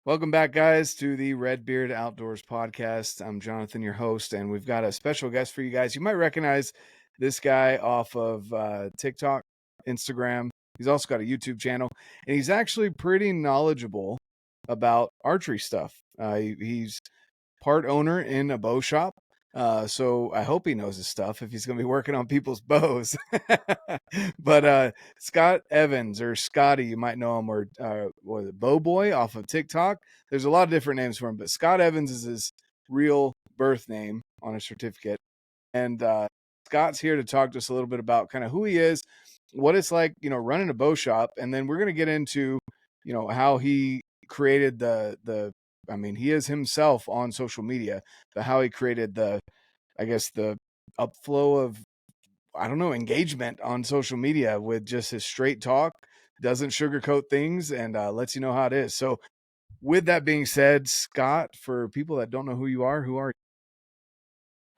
Welcome back, guys, to the Red.Beard Outdoors podcast. I'm Jonathan, your host, and we've got a special guest for you guys. You might recognize this guy off of TikTok, Instagram. He's also got a YouTube channel, and he's actually pretty knowledgeable about archery stuff. He's part owner in a bow shop. So I hope he knows his stuff if he's going to be working on people's bows. But Scot Evans, or Scotty, you might know him, or was it BowBoy off of TikTok? There's a lot of different names for him, but Scot Evans is his real birth name on his certificate. And Scott's here to talk to us a little bit about kind of who he is, what it's like, running a bow shop, and then we're going to get into, how he created he is himself on social media, but how he created the upflow of, engagement on social media with just his straight talk, doesn't sugarcoat things, and lets you know how it is. So with that being said, Scott, for people that don't know who you are, who are you?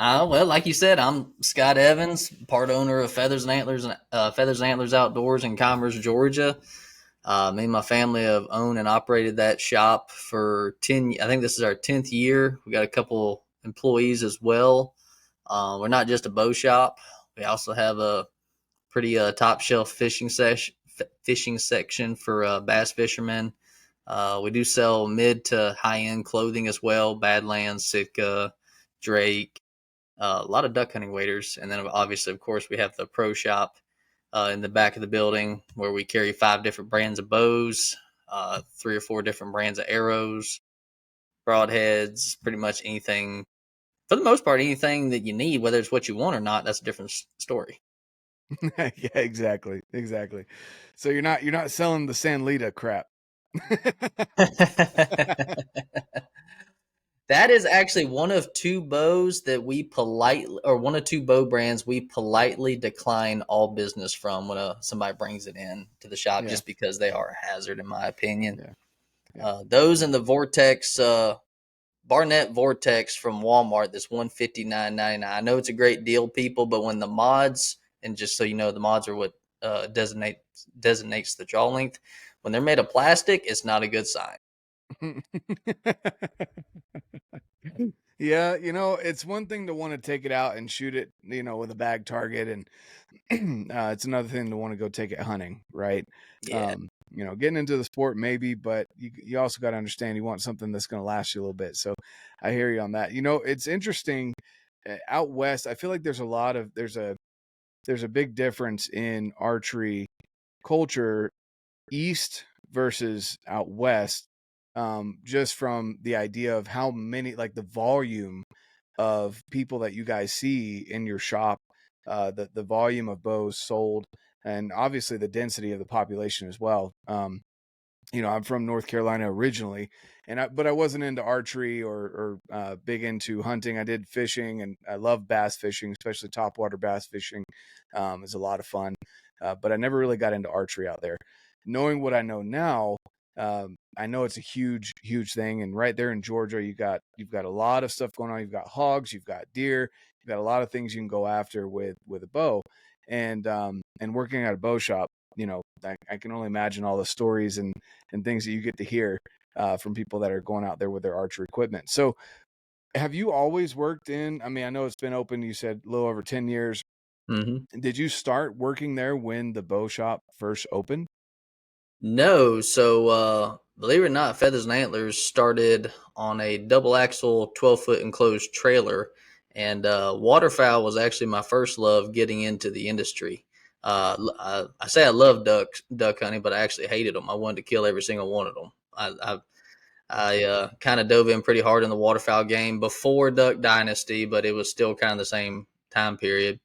Well, like you said, I'm Scot Evans, part owner of Feathers and Antlers Outdoors in Commerce, Georgia. Me and my family have owned and operated that shop for 10. I think this is our 10th year. We got a couple employees as well. We're not just a bow shop. We also have a pretty top shelf fishing section for bass fishermen. We do sell mid to high end clothing as well. Badlands, Sitka, Drake. A lot of duck hunting waders, and then obviously, of course, we have the pro shop in the back of the building where we carry 5 different brands of bows, 3 or 4 different brands of arrows, broadheads, pretty much anything. For the most part, anything that you need, whether it's what you want or not, that's a different story. Yeah, exactly. So you're not selling the Sanlita crap. That is actually one of 2 bows that one of 2 bow brands we politely decline all business from when somebody brings it in to the shop, Yeah. just because they are a hazard, in my opinion. Yeah. Those and the Vortex, Barnett Vortex from Walmart, that's $159.99. I know it's a great deal, people, but when the mods, and just so you know, the mods are what designates the draw length. When they're made of plastic, it's not a good sign. Yeah, it's one thing to want to take it out and shoot it, with a bag target, and it's another thing to want to go take it hunting, right? Yeah. Getting into the sport maybe, but you also got to understand you want something that's going to last you a little bit. So I hear you on that. It's interesting out west. I feel like there's a big difference in archery culture east versus out west, just from the idea of how many, like the volume of people that you guys see in your shop, the volume of bows sold, and obviously the density of the population as well. I'm from North Carolina originally, but I wasn't into archery or big into hunting. I did fishing, and I love bass fishing, especially topwater bass fishing. Is a lot of fun, but I never really got into archery out there. Knowing what I know now, I know it's a huge, huge thing. And right there in Georgia, you've got a lot of stuff going on. You've got hogs, you've got deer, you've got a lot of things you can go after with a bow. And working at a bow shop, I can only imagine all the stories and things that you get to hear from people that are going out there with their archery equipment. So have you always worked in, I know it's been open, you said a little over 10 years. Mm-hmm. Did you start working there when the bow shop first opened? No, so believe it or not, Feathers and Antlers started on a double axle 12-foot enclosed trailer, and waterfowl was actually my first love getting into the industry. I say I love duck hunting, but I actually hated them. I wanted to kill every single one of them. I kind of dove in pretty hard in the waterfowl game before Duck Dynasty, but it was still kind of the same time period.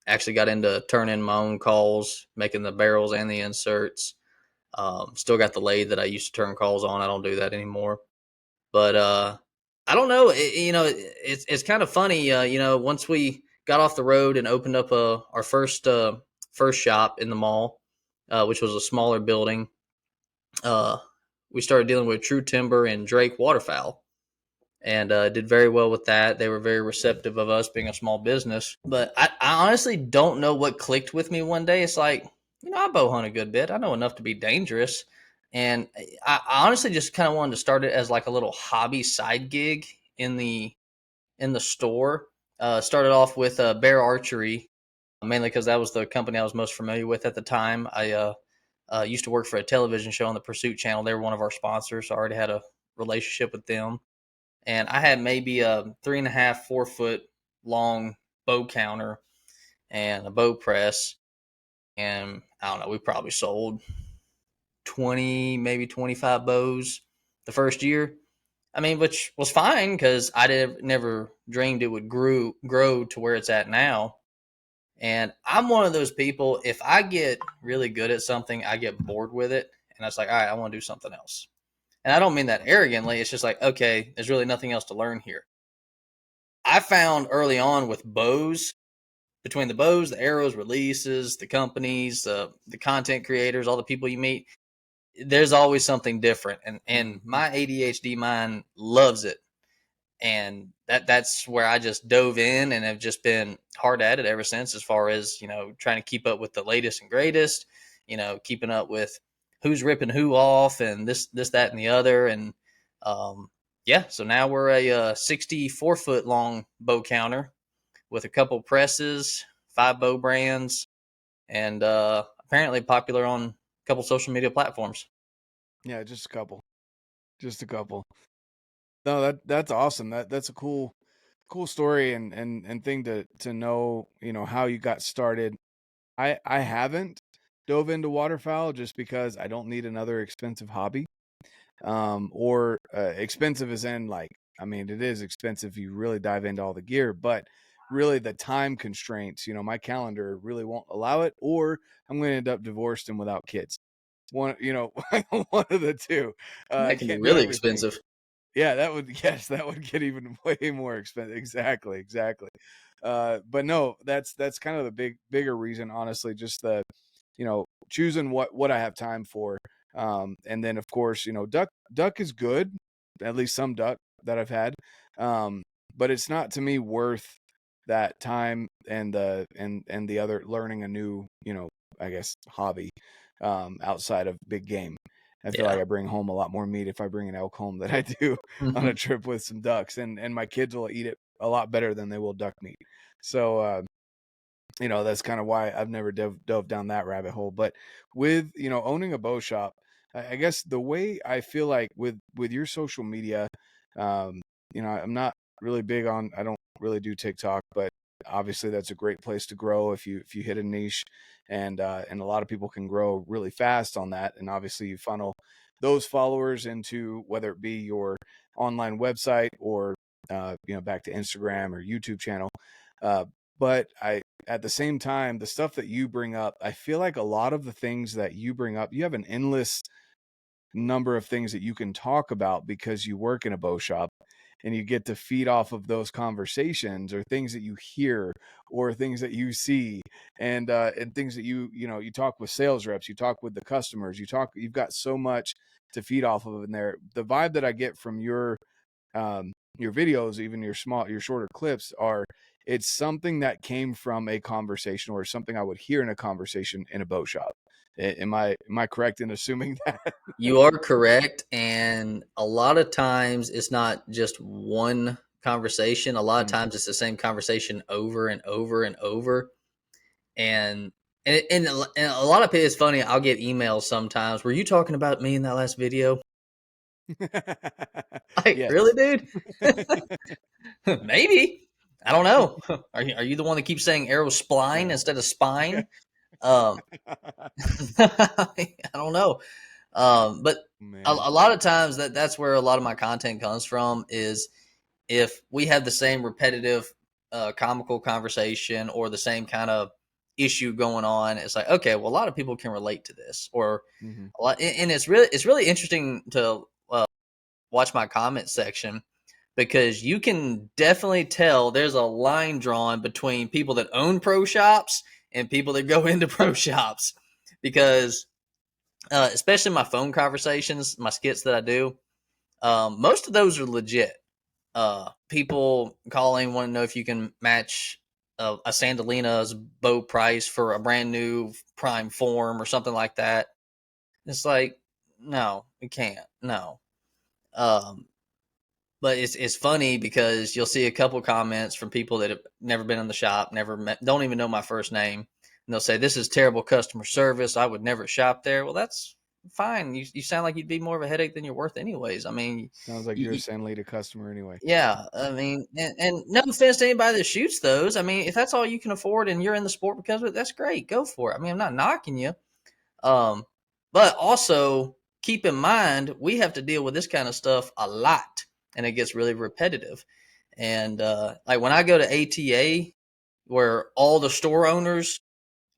Actually got into turning my own calls, making the barrels and the inserts. Still got the lathe that I used to turn calls on. I don't do that anymore. But I don't know. It's kind of funny. Once we got off the road and opened up our first shop in the mall, which was a smaller building, we started dealing with True Timber and Drake waterfowl, and did very well with that. They were very receptive of us being a small business. But I honestly don't know what clicked with me one day. It's like, I bow hunt a good bit. I know enough to be dangerous. And I honestly just kind of wanted to start it as like a little hobby side gig in the store. Started off with Bear Archery, mainly because that was the company I was most familiar with at the time. I used to work for a television show on the Pursuit Channel. They were one of our sponsors, so I already had a relationship with them. And I had maybe a 3.5, 4 foot long bow counter and a bow press. And I don't know, we probably sold 20, maybe 25 bows the first year. I mean, which was fine because I never dreamed it would grow to where it's at now. And I'm one of those people, if I get really good at something, I get bored with it. And I was like, all right, I want to do something else. And I don't mean that arrogantly. It's just like, okay, there's really nothing else to learn here. I found early on with bows, between the bows, the arrows, releases, the companies, the content creators, all the people you meet, there's always something different. And my ADHD mind loves it. And that's where I just dove in and have just been hard at it ever since, as far as, trying to keep up with the latest and greatest, keeping up with who's ripping who off and this, that, and the other. And yeah, so now we're a 64-foot long bow counter with a couple presses, 5 bow brands, and apparently popular on a couple social media platforms. Yeah, just a couple. Just a couple. No, that's awesome. That's a cool story and thing to know, how you got started. I haven't dove into waterfowl just because I don't need another expensive hobby. Or expensive as in, like, I mean, it is expensive if you really dive into all the gear, but really the time constraints, my calendar really won't allow it, or I'm going to end up divorced and without kids. One, one of the two. I That can be can't do really everything. expensive. Yeah, yes, that would get even way more expensive. Exactly, exactly. But no, that's kind of the bigger reason, honestly, just the, choosing what I have time for. And then of course, duck is good, at least some duck that I've had. But it's not, to me, worth that time and the other learning a new, I guess, hobby outside of big game. I feel like Yeah. I bring home a lot more meat if I bring an elk home than I do on a trip with some ducks, and my kids will eat it a lot better than they will duck meat. So that's kind of why I've never dove down that rabbit hole. But with, owning a bow shop, I guess the way I feel like with your social media, um, I'm not really big on, I don't really do TikTok, but obviously that's a great place to grow if you hit a niche, and a lot of people can grow really fast on that. And obviously you funnel those followers into, whether it be your online website or back to Instagram or YouTube channel. But at the same time, the stuff that you bring up, I feel like a lot of the things that you bring up, you have an endless number of things that you can talk about because you work in a bow shop, and you get to feed off of those conversations, or things that you hear, or things that you see, and things that you talk with sales reps, you talk with the customers, you've got so much to feed off of in there. The vibe that I get from your videos, even your shorter clips, are, it's something that came from a conversation, or something I would hear in a conversation in a bow shop. Am I correct in assuming that? You are correct. And a lot of times it's not just one conversation. A lot of times it's the same conversation over and over and over. And and a lot of it is funny. I'll get emails sometimes. Were you talking about me in that last video? Like, Yes. really, dude? Maybe. I don't know. Are you the one that keeps saying arrow spline instead of spine? Um, I don't know. But Man. a lot of times that's where a lot of my content comes from, is if we have the same repetitive comical conversation or the same kind of issue going on, it's like, okay, well, a lot of people can relate to this, or Mm-hmm. a lot, and it's really interesting to watch my comment section, because you can definitely tell there's a line drawn between people that own pro shops and people that go into pro shops, because especially my phone conversations, my skits that I do, most of those are legit. People calling, want to know if you can match a Sandalina's bow price for a brand new prime Phorm or something like that. It's like, no, we can't. No. Um, but it's funny because you'll see a couple comments from people that have never been in the shop, never met, don't even know my first name, and they'll say this is terrible customer service. I would never shop there. Well, that's fine. You sound like you'd be more of a headache than you're worth, anyways. I mean, Sounds like you're a San Lita customer anyway. yeah. I mean, and no offense to anybody that shoots those. I mean, if that's all you can afford and you're in the sport because of it, that's great. Go for it. I mean, I'm not knocking you. Um, but also keep in mind we have to deal with this kind of stuff a lot, and it gets really repetitive. And like when I go to ATA, where all the store owners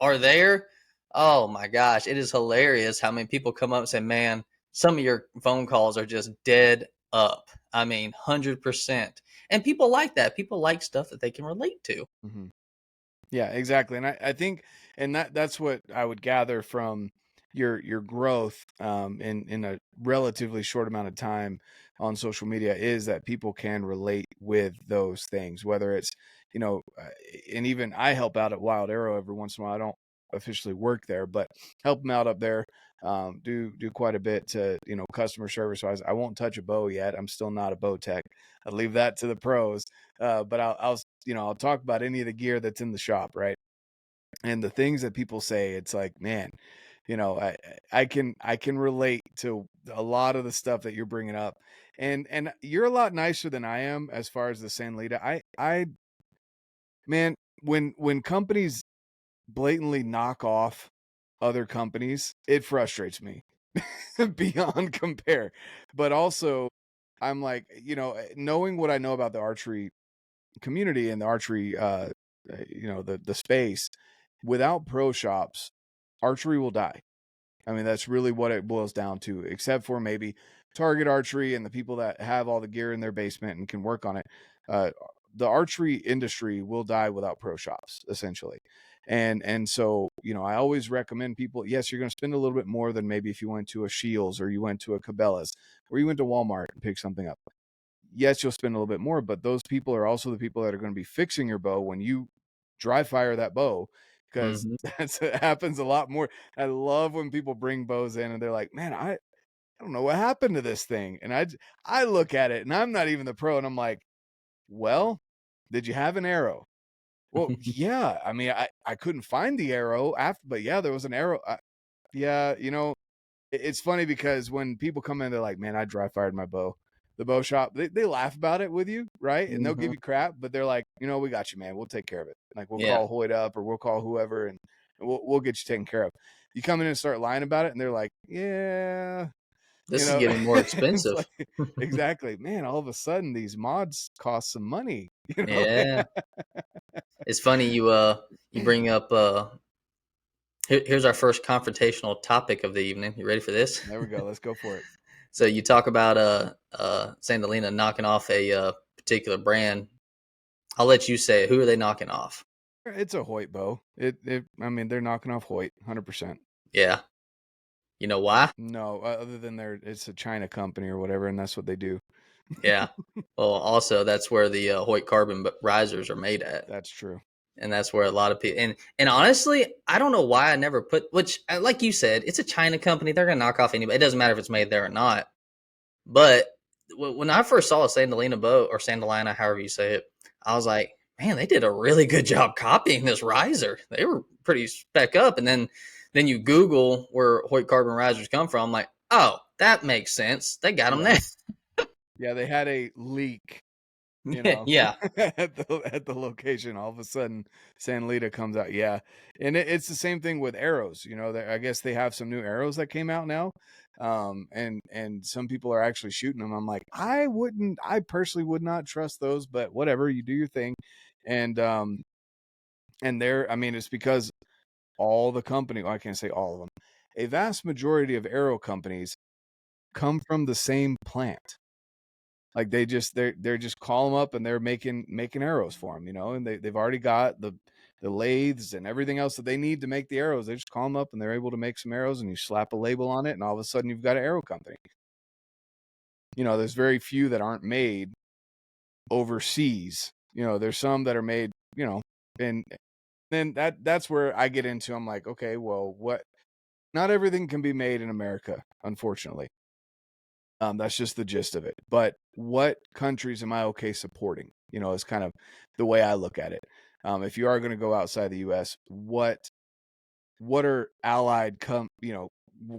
are there, oh my gosh, it is hilarious how many people come up and say, "Man, some of your phone calls are just dead up." I mean, 100%. And people like that. People like stuff that they can relate to. Mm-hmm. Yeah, exactly. And I think, and that's what I would gather from your growth in a relatively short amount of time on social media is that people can relate with those things, whether it's, and even I help out at Wild Arrow every once in a while. I don't officially work there, but help them out up there. Do quite a bit to, customer service wise. I won't touch a bow yet. I'm still not a bow tech. I leave that to the pros. But I'll talk about any of the gear that's in the shop, right? And the things that people say, it's like, man, I can relate to a lot of the stuff that you're bringing up, and you're a lot nicer than I am as far as the San Lita. Man, when companies blatantly knock off other companies, it frustrates me beyond compare. But also, I'm like, knowing what I know about the archery community and the archery, the space, without pro shops, archery will die. I mean, that's really what it boils down to, except for maybe target archery and the people that have all the gear in their basement and can work on it. The archery industry will die without pro shops, essentially. And so, I always recommend people, yes, you're going to spend a little bit more than maybe if you went to a Shields or you went to a Cabela's or you went to Walmart and picked something up. Yes, you'll spend a little bit more, but those people are also the people that are going to be fixing your bow when you dry fire that bow, because Mm-hmm. it happens a lot more. I love when people bring bows in and they're like, man, I don't know what happened to this thing. And I look at it and I'm not even the pro. And I'm like, well, did you have an arrow? Well, yeah. I mean, I couldn't find the arrow after, but yeah, there was an arrow. Yeah. It's funny because when people come in, they're like, man, I dry fired my bow. The bow shop, they laugh about it with you, right? And they'll give Mm-hmm. you crap, but they're like, we got you, man. We'll take care of it. Like we'll Yeah. call Hoyt up or we'll call whoever and we'll get you taken care of. You come in and start lying about it, and they're like, yeah, This is getting more it's expensive. like, exactly, man. All of a sudden, these mods cost some money, Yeah. It's funny you bring up here's our first confrontational topic of the evening. You ready for this? There we go. Let's go for it. So you talk about Sandalina knocking off a particular brand. I'll let you say it. Who are they knocking off? It's a Hoyt bow. I mean, they're knocking off Hoyt, 100%. Yeah. You know why? No, other than it's a China company or whatever, and that's what they do. Yeah. Well, also that's where the Hoyt carbon risers are made at, That's true. and that's where a lot of people and honestly, I don't know why I never put. Which, like you said, it's a China company. They're gonna knock off anybody. It doesn't matter if it's made there or not. But when I first saw a Sandalina bow or Sandalina, however you say it, I was like, man, they did a really good job copying this riser. They were pretty spec up. And then you Google where Hoyt carbon risers come from. I'm like, oh, that makes sense. They got them Yeah. there. Yeah, they had a leak, you know, Yeah. at the location. All of a sudden, San Lita comes out. Yeah, and it's the same thing with arrows. I guess they have some new arrows that came out now, and some people are actually shooting them. I'm like, I personally would not trust those, but whatever, you do your thing, and I mean, it's because all the company. Well, I can't say all of them. A vast majority of arrow companies come from the same plant. Like they're just call them up and they're making arrows for them, and they've already got the lathes and everything else that they need to make the arrows. They just call them up and they're able to make some arrows, and you slap a label on it, and all of a sudden you've got an arrow company. There's very few that aren't made overseas. There's some that are made, and then that's where I get into. I'm like, okay, well, what? not everything can be made in America, unfortunately. That's just the gist of it. But what countries am I okay supporting? You know, is kind of the way I look at it. If you are going to go outside the U.S., what are allied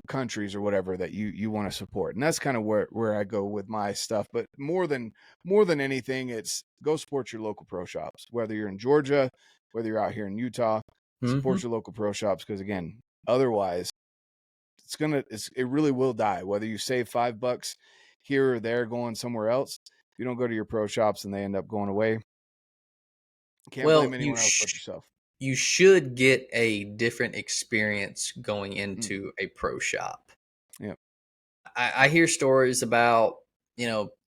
countries or whatever that you want to support? And that's kind of where I go with my stuff. But more than anything, it's go support your local pro shops, whether you're in Georgia, whether you're out here in Utah. Mm-hmm. Support your local pro shops, because again, otherwise it really will die. Whether you save $5 here or there going somewhere else, if you don't go to your pro shops and they end up going away, can't Well, blame anyone else but yourself. you should get a different experience going Mm. into a pro shop. Yeah. I hear stories about,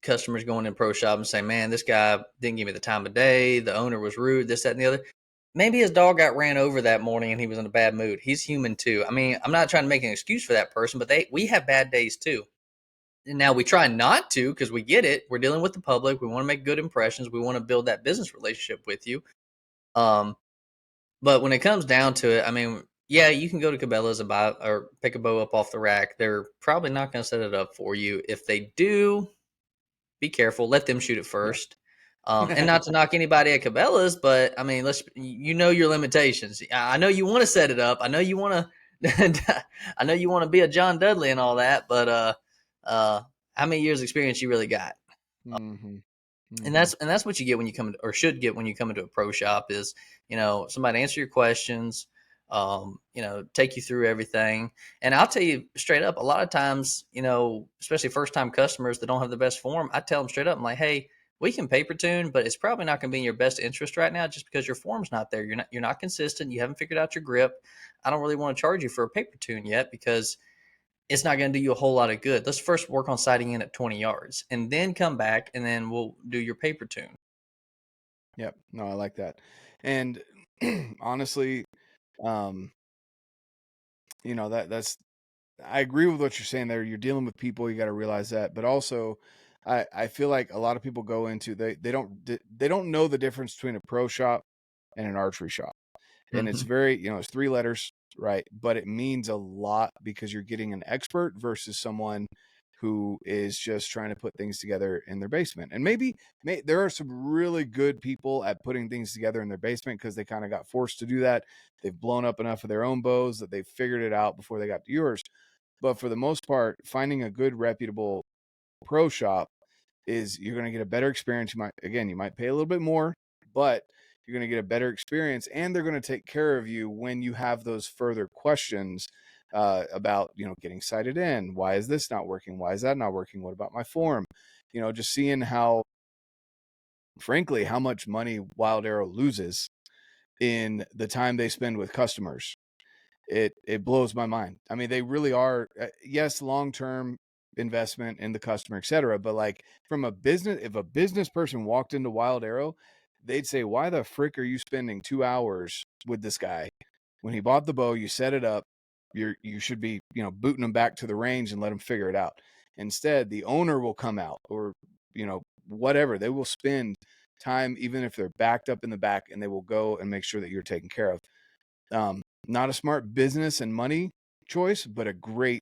customers going in pro shop and saying, man, this guy didn't give me the time of day. The owner was rude, this, that, and the other. Maybe his dog got ran over that morning and he was in a bad mood. He's human too. I mean, I'm not trying to make an excuse for that person, but we have bad days too. And now we try not to, because we get it. We're dealing with the public. We want to make good impressions. We want to build that business relationship with you. But when it comes down to it, I mean, yeah, you can go to Cabela's and buy or pick a bow up off the rack. They're probably not going to set it up for you. If they do, be careful. Let them shoot it first. And not to knock anybody at Cabela's, but I mean, your limitations. I know you want to set it up. I know you want to. I know you want to be a John Dudley and all that, but how many years experience you really got? Mm-hmm. And that's what you get when you come or should get when you come into a pro shop is, somebody answer your questions, take you through everything. And I'll tell you straight up, a lot of times, especially first time customers that don't have the best form, I tell them straight up, I'm like, hey, we can paper tune, but it's probably not going to be in your best interest right now just because your form's not there. You're not consistent. You haven't figured out your grip. I don't really want to charge you for a paper tune yet because it's not going to do you a whole lot of good. Let's first work on sighting in at 20 yards and then come back and then we'll do your paper tune. Yep. No, I like that. And honestly, um, that's I agree with what you're saying there. You're dealing with people, you got to realize that. But also, I feel like a lot of people go into they don't know the difference between a pro shop and an archery shop. And it's Mm-hmm. very, it's 3 letters, right? But it means a lot because you're getting an expert versus someone who is just trying to put things together in their basement. And maybe there are some really good people at putting things together in their basement because they kind of got forced to do that. They've blown up enough of their own bows that they've figured it out before they got to yours. But for the most part, finding a good reputable pro shop is you're going to get a better experience. You might pay a little bit more, but you're going to get a better experience, and they're going to take care of you when you have those further questions about, getting sighted in. Why is this not working? Why is that not working? What about my form? Just seeing how, frankly, how much money Wild Arrow loses in the time they spend with customers. It blows my mind. I mean, they really are, yes, long-term investment in the customer, etc. But like from if a business person walked into Wild Arrow, they'd say, why the frick are you spending 2 hours with this guy? When he bought the bow, you set it up, you should be, booting him back to the range and let him figure it out. Instead, the owner will come out or, whatever. They will spend time, even if they're backed up in the back, and they will go and make sure that you're taken care of. Not a smart business and money choice, but a great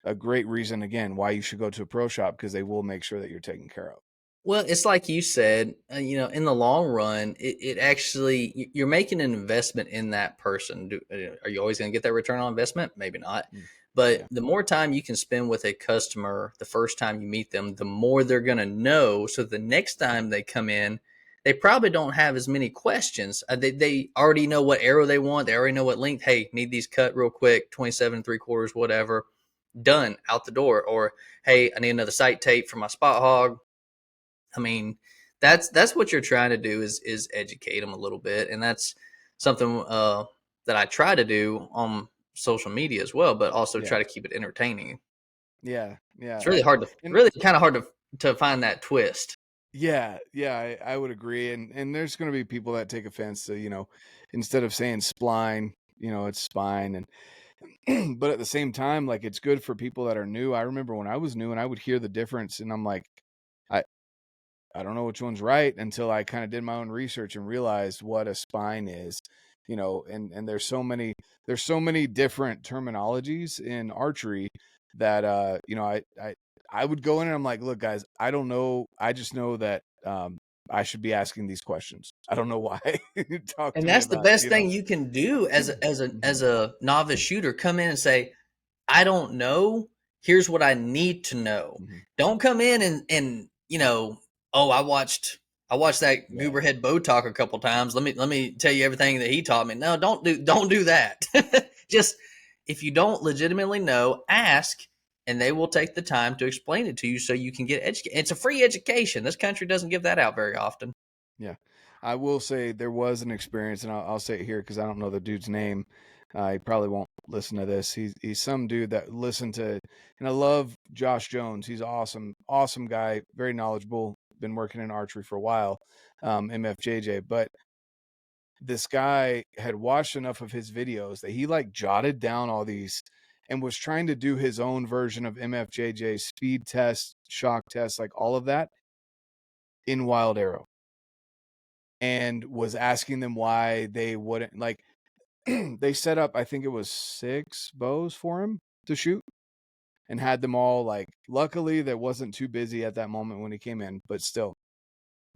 reason, again, why you should go to a pro shop, because they will make sure that you're taken care of. Well, it's like you said, in the long run, it actually, you're making an investment in that person. Are you always going to get that return on investment? Maybe not. But Yeah. the more time you can spend with a customer the first time you meet them, the more they're going to know. So the next time they come in, they probably don't have as many questions. They already know what arrow they want. They already know what length. Hey, need these cut real quick, 27 3/4, whatever. Done, out the door. Or, hey, I need another sight tape for my spot hog. I mean, that's what you're trying to do is educate them a little bit, and that's something that I try to do on social media as well, but also try to keep it entertaining. Yeah. It's really hard to, And really kind of hard to find that twist. yeah, I would agree. And there's going to be people that take offense to, instead of saying spline, it's spine. And but at the same time, like, it's good for people that are new. I remember when I was new and I would hear the difference, and I'm like, I I don't know which one's right until I kind of did my own research and realized what a spine is. you know, and there's so many different terminologies in archery that you know, I would go in and I'm like, look guys, I don't know, I just know that I should be asking these questions. I don't know why. Talk to And me that's the about it, best you know. thing you can do as Mhm. a novice shooter. Come in and say, I don't know. Here's what I need to know. Mhm. Don't come in and oh, I watched that Yeah. Gooberhead Bow talk a couple times. Let me tell you everything that he taught me. No, don't do that. Just if you don't legitimately know, ask, and they will take the time to explain it to you so you can get educated. It's a free education. This country doesn't give that out very often. Yeah. I will say there was an experience, and I'll say it here because I don't know the dude's name. He probably won't listen to this. He's some dude that listened to, and I love Josh Jones. He's awesome, awesome guy, very knowledgeable. Been working in archery for a while, MFJJ. But this guy had watched enough of his videos that he like jotted down all these and was trying to do his own version of MFJJ speed test, shock test, like all of that in Wild Arrow, and was asking them why they wouldn't like they set up, I think it was 6 bows for him to shoot, and had them all like, luckily that wasn't too busy at that moment when he came in, but still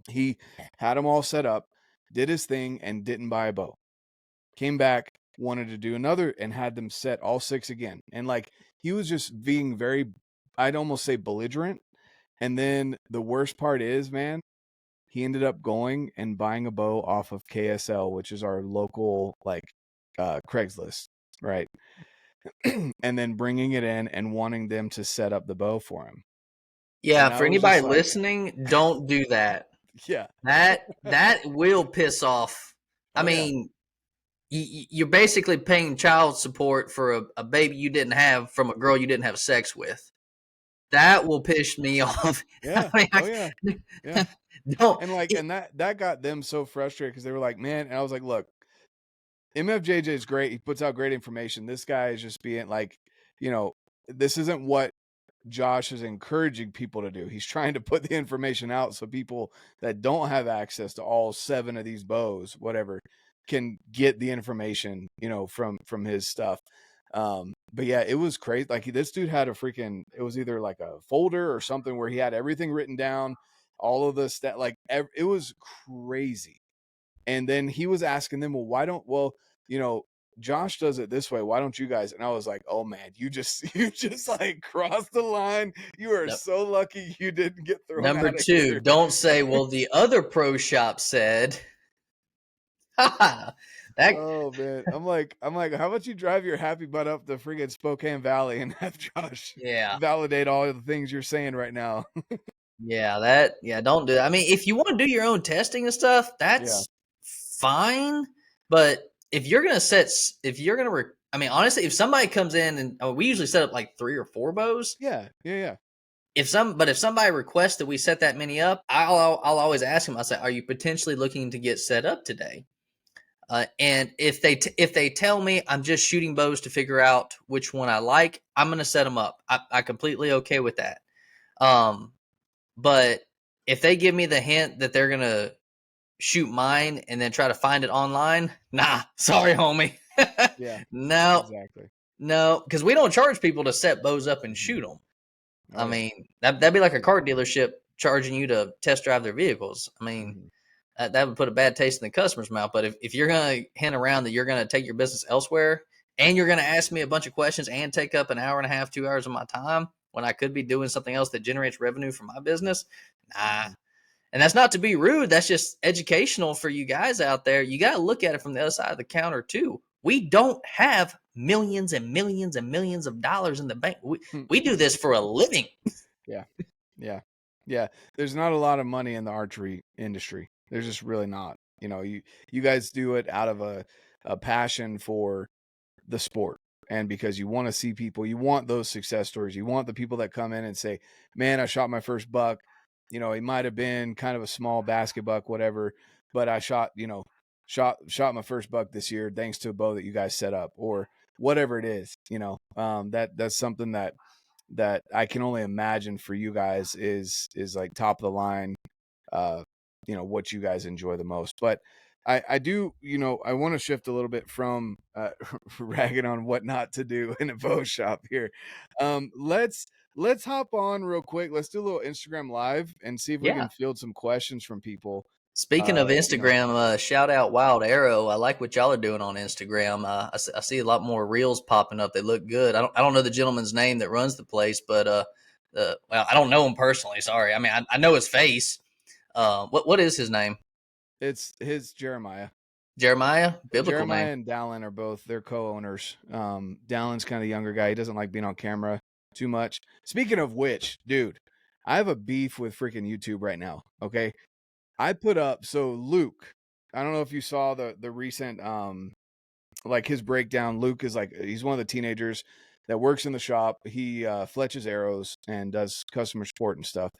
he had them all set up, did his thing, and didn't buy a bow. Came back, wanted to do another, and had them set all 6 again. And like he was just being very, I'd almost say belligerent. And then the worst part is, man, he ended up going and buying a bow off of KSL, which is our local like Craigslist, right? And then bringing it in and wanting them to set up the bow for him. Yeah, And I for was anybody just like, listening, don't do that. yeah. That will piss off. I Oh yeah. mean, you're basically paying child support for a baby you didn't have from a girl you didn't have sex with. That will piss me off. I Yeah. mean, Oh yeah. Yeah. don't. And like, and that got them so frustrated because they were like, man, and I was like, look, MFJJ is great. He puts out great information. This guy is just being like, you know, this isn't what Josh is encouraging people to do. He's trying to put the information out so people that don't have access to all 7 of these bows, whatever, can get the information, you know, from his stuff. But yeah, it was crazy. Like this dude had a freaking, it was either like a folder or something where he had everything written down, all of the stat, like it was crazy. And then he was asking them, well, why don't, well, you know, Josh does it this way. Why don't you guys? And I was like, oh man, you just you just like crossed the line. You are No. so lucky you didn't get thrown Number out of two, here. don't say, "Well, the other pro shop said." that Oh man. I'm like, how about you drive your happy butt up to friggin' Spokane Valley and have Josh yeah, validate all of the things you're saying right now? yeah, don't do that. I mean, if you want to do your own testing and stuff, Yeah. that's fine. But if you're gonna if you're gonna, I mean, honestly, if somebody comes in and we usually set up like 3 or 4 bows. Yeah. Yeah. Yeah. If somebody requests that we set that many up, I'll always ask them. I say, "Are you potentially looking to get set up today?" And if they tell me I'm just shooting bows to figure out which one I like, I'm gonna set them up. I completely okay with that. Um, but if they give me the hint that they're gonna shoot mine and then try to find it online, nah, sorry, homie. Yeah. no, Exactly. no, because we don't charge people to set bows up and Mhm. shoot them. Oh I yeah. mean, that'd be like a car dealership charging you to test drive their vehicles. I mean, Mhm. that would put a bad taste in the customer's mouth. But if you're going to hint around that you're going to take your business elsewhere and you're going to ask me a bunch of questions and take up an hour and a half, 2 hours of my time when I could be doing something else that generates revenue for my business, nah. Mhm. And that's not to be rude. That's just educational for you guys out there. You got to look at it from the other side of the counter too. We don't have millions and millions and millions of dollars in the bank. We do this for a living. Yeah. Yeah. Yeah. There's not a lot of money in the archery industry. There's just really not. You know, you guys do it out of a passion for the sport, and because you want to see people, you want those success stories. You want the people that come in and say, "Man, I shot my first buck. You know, it might have been kind of a small basket buck, whatever, but I shot, you know, shot my first buck this year thanks to a bow that you guys set up," or whatever it is, you know. That's something that I can only imagine for you guys is like top of the line, uh, you know, what you guys enjoy the most. But I do, you know, I want to shift a little bit from ragging on what not to do in a bow shop here. Let's hop on real quick. Let's do a little Instagram live and see if we Yeah. can field some questions from people. Speaking of You know, Instagram, shout out Wild Arrow. I like what y'all are doing on Instagram. I see a lot more reels popping up. They look good. I don't know the gentleman's name that runs the place, but well, I don't know him personally. Sorry. I mean, I know his face. What is his name? it's his Jeremiah. Jeremiah. Biblical name. Jeremiah and Dallin are both, they're co-owners. Dallin's kind of younger guy. He doesn't like being on camera too much. Speaking of which, dude, I have a beef with freaking YouTube right now. Okay. I put up, so Luke, I don't know if you saw the recent like his breakdown. Luke is like, he's one of the teenagers that works in the shop. He fletches arrows and does customer support and stuff.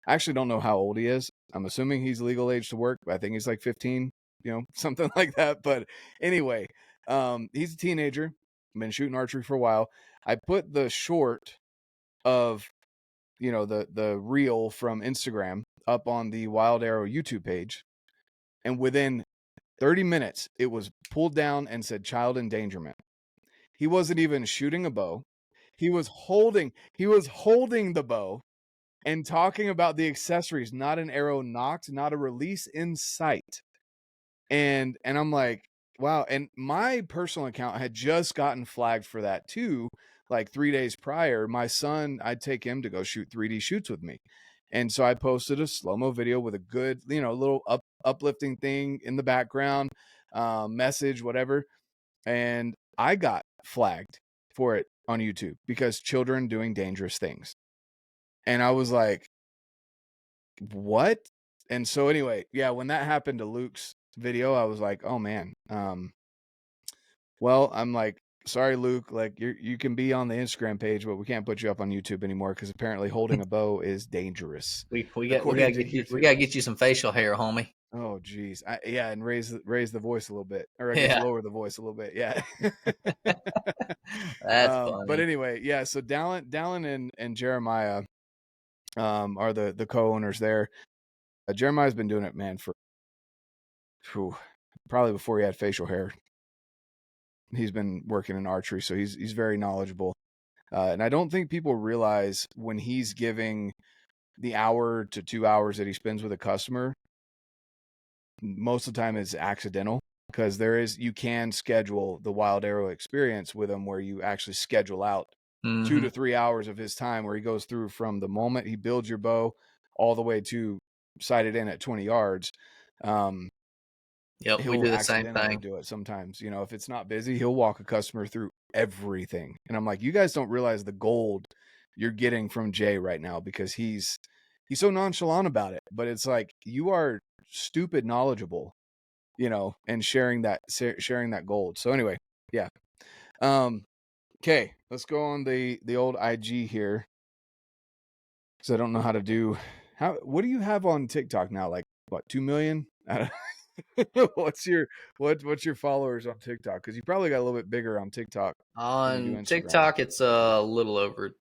I actually don't know how old he is. I'm assuming he's legal age to work, but I think he's like 15, you know, something like that. But anyway, he's a teenager, been shooting archery for a while. I put the short of, you know, the reel from Instagram up on the Wild Arrow YouTube page, and within 30 minutes it was pulled down and said child endangerment. He wasn't even shooting a bow. He was holding the bow and talking about the accessories, not an arrow knocked, not a release in sight. And I'm like, wow. And my personal account had just gotten flagged for that too. Like 3 days prior, my son, I'd take him to go shoot 3D shoots with me. And so I posted a slow-mo video with a good, you know, little uplifting thing in the background, message, whatever. And I got flagged for it on YouTube because children doing dangerous things. And I was like, what? And so anyway, yeah, when that happened to Luke's video, I was like, oh man. Well, I'm like, sorry, Luke, like you can be on the Instagram page, but we can't put you up on YouTube anymore because apparently holding a bow is dangerous. We according gotta to get you. We YouTube. gotta get you some facial hair, homie. Oh geez. Yeah, and raise the voice a little bit. Or I guess Yeah, lower the voice a little bit. Yeah. that's But funny. anyway, yeah, so Dallin and Jeremiah are the co-owners there. Jeremiah's been doing it, man, for probably before he had facial hair. He's been working in archery, so he's very knowledgeable. And I don't think people realize when he's giving the hour to 2 hours that he spends with a customer, most of the time it's accidental, because you can schedule the wild arrow experience with him where you actually schedule out 2 Hmm. to 3 hours of his time where he goes through from the moment he builds your bow all the way to sighted in at 20 yards. Yep, we He'll do the same accidentally thing. do it sometimes. You know, if it's not busy, he'll walk a customer through everything. And I'm like, you guys don't realize the gold you're getting from Jay right now, because he's so nonchalant about it. But it's like, you are stupid knowledgeable, you know, and sharing that gold. So anyway, yeah. Okay, let's go on the old IG here, because I don't know how to do. What do you have on TikTok now? Like what, 2 million? What's your followers on TikTok? Because you probably got a little bit bigger on TikTok than you do On Instagram. TikTok, it's a little over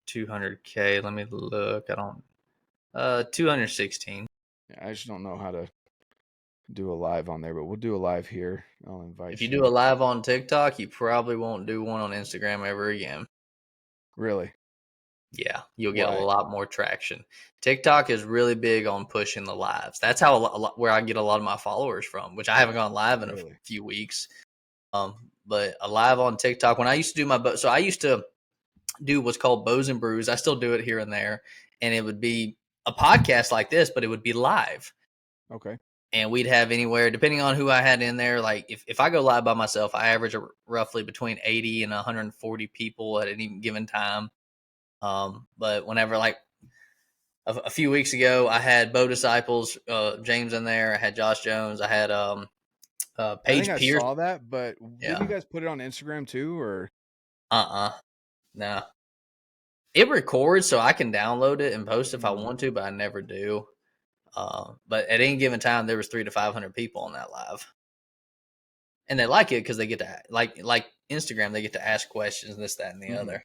200K. Let me look. I don't. 216. Yeah, I just don't know how to do a live on there, but we'll do a live here. I'll If invite you do a you. live on TikTok, you probably won't do one on Instagram ever again. Really? Yeah, you'll get a Why? lot more traction. TikTok is really big on pushing the lives. That's how where I get a lot of my followers from, which I haven't gone live in a Really? few weeks. But a live on TikTok, when I used to do so I used to do what's called Bows and Brews. I still do it here and there, and it would be a podcast like this, but it would be live. Okay. And we'd have anywhere, depending on who I had in there. Like if I go live by myself, I average roughly between 80 and 140 people at any given time. But whenever, like a few weeks ago, I had Bow Disciples, James in there. I had Josh Jones. I had I think Paige I Pierce. saw that, but didn't you Yeah. guys put it on Instagram too, or? No. It records, so I can download it and post if I Mm, want to, but I never do. But at any given time, there was 300 to 500 people on that live, and they like it because they get to like Instagram. They get to ask questions, this, that, and the mm-hmm. other.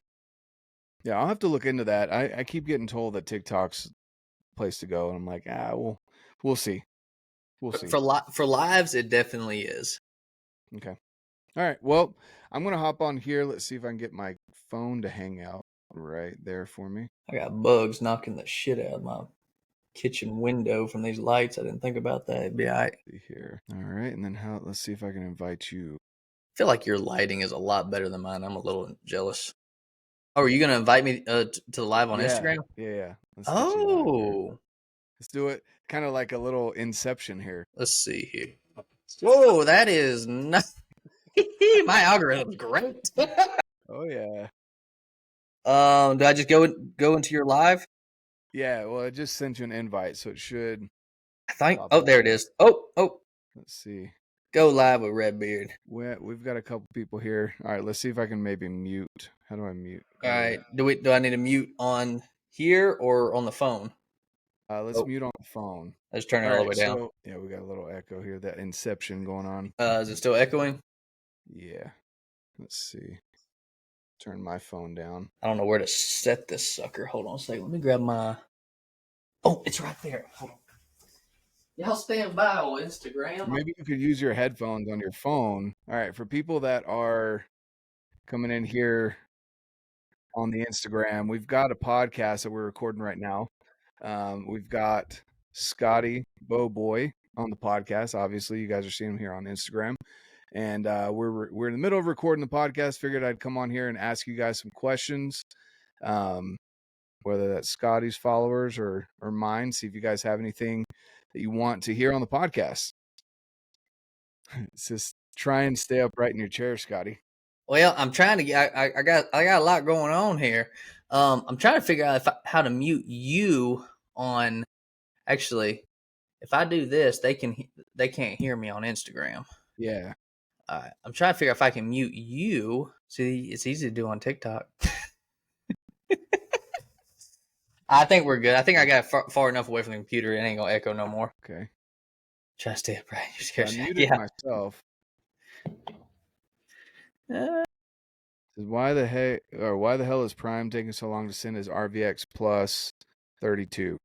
Yeah, I'll have to look into that. I keep getting told that TikTok's place to go, and I'm like, we'll see. we'll see. For lives, it definitely is. Okay. All right. Well, I'm gonna hop on here. Let's see if I can get my phone to hang out right there for me. I got bugs knocking the shit out of my kitchen window from these lights. I didn't think about that. It'd be all right. See here. All right, and then let's see if I can invite you. I feel like your lighting is a lot better than mine. I'm a little jealous. Oh, are you going to invite me to the live on Instagram? Yeah. Let's get you live here. Let's do it kind of like a little inception here. Let's see here. Whoa, that is not. My algorithm's great. Oh yeah. Do I just go into your live? Yeah. Well, I just sent you an invite, so it should. I think. Oh, there it is. Oh. Let's see. Go live with RedBeard. We've got a couple people here. All right. Let's see if I can maybe mute. How do I mute? All right. Do I need to mute on here or on the phone? Let's mute on the phone. Let's turn it all the way down. So, yeah, we got a little echo here. That inception going on. Is it still echoing? Yeah. Let's see. Turn my phone down. I don't know where to set this sucker. Hold on a second. Let me grab my. Oh, it's right there. Hold on. Y'all stand by on Instagram. Maybe you could use your headphones on your phone. All right. For people that are coming in here on the Instagram, we've got a podcast that we're recording right now. We've got Scotty BowBoy on the podcast. Obviously, you guys are seeing him here on Instagram. And we're in the middle of recording the podcast. Figured I'd come on here and ask you guys some questions, whether that's Scotty's followers or mine. See if you guys have anything that you want to hear on the podcast. It's just try and stay upright in your chair, Scotty. Well, I'm trying to get. I got a lot going on here. I'm trying to figure out how to mute you on. Actually, if I do this, they can't hear me on Instagram. Yeah. All right. I'm trying to figure out if I can mute you. See, it's easy to do on TikTok. I think we're good. I think I got far enough away from the computer. It ain't gonna echo no more. Okay. Try to stay upright. I muted myself. Why the hell is Prime taking so long to send his RVX Plus 32?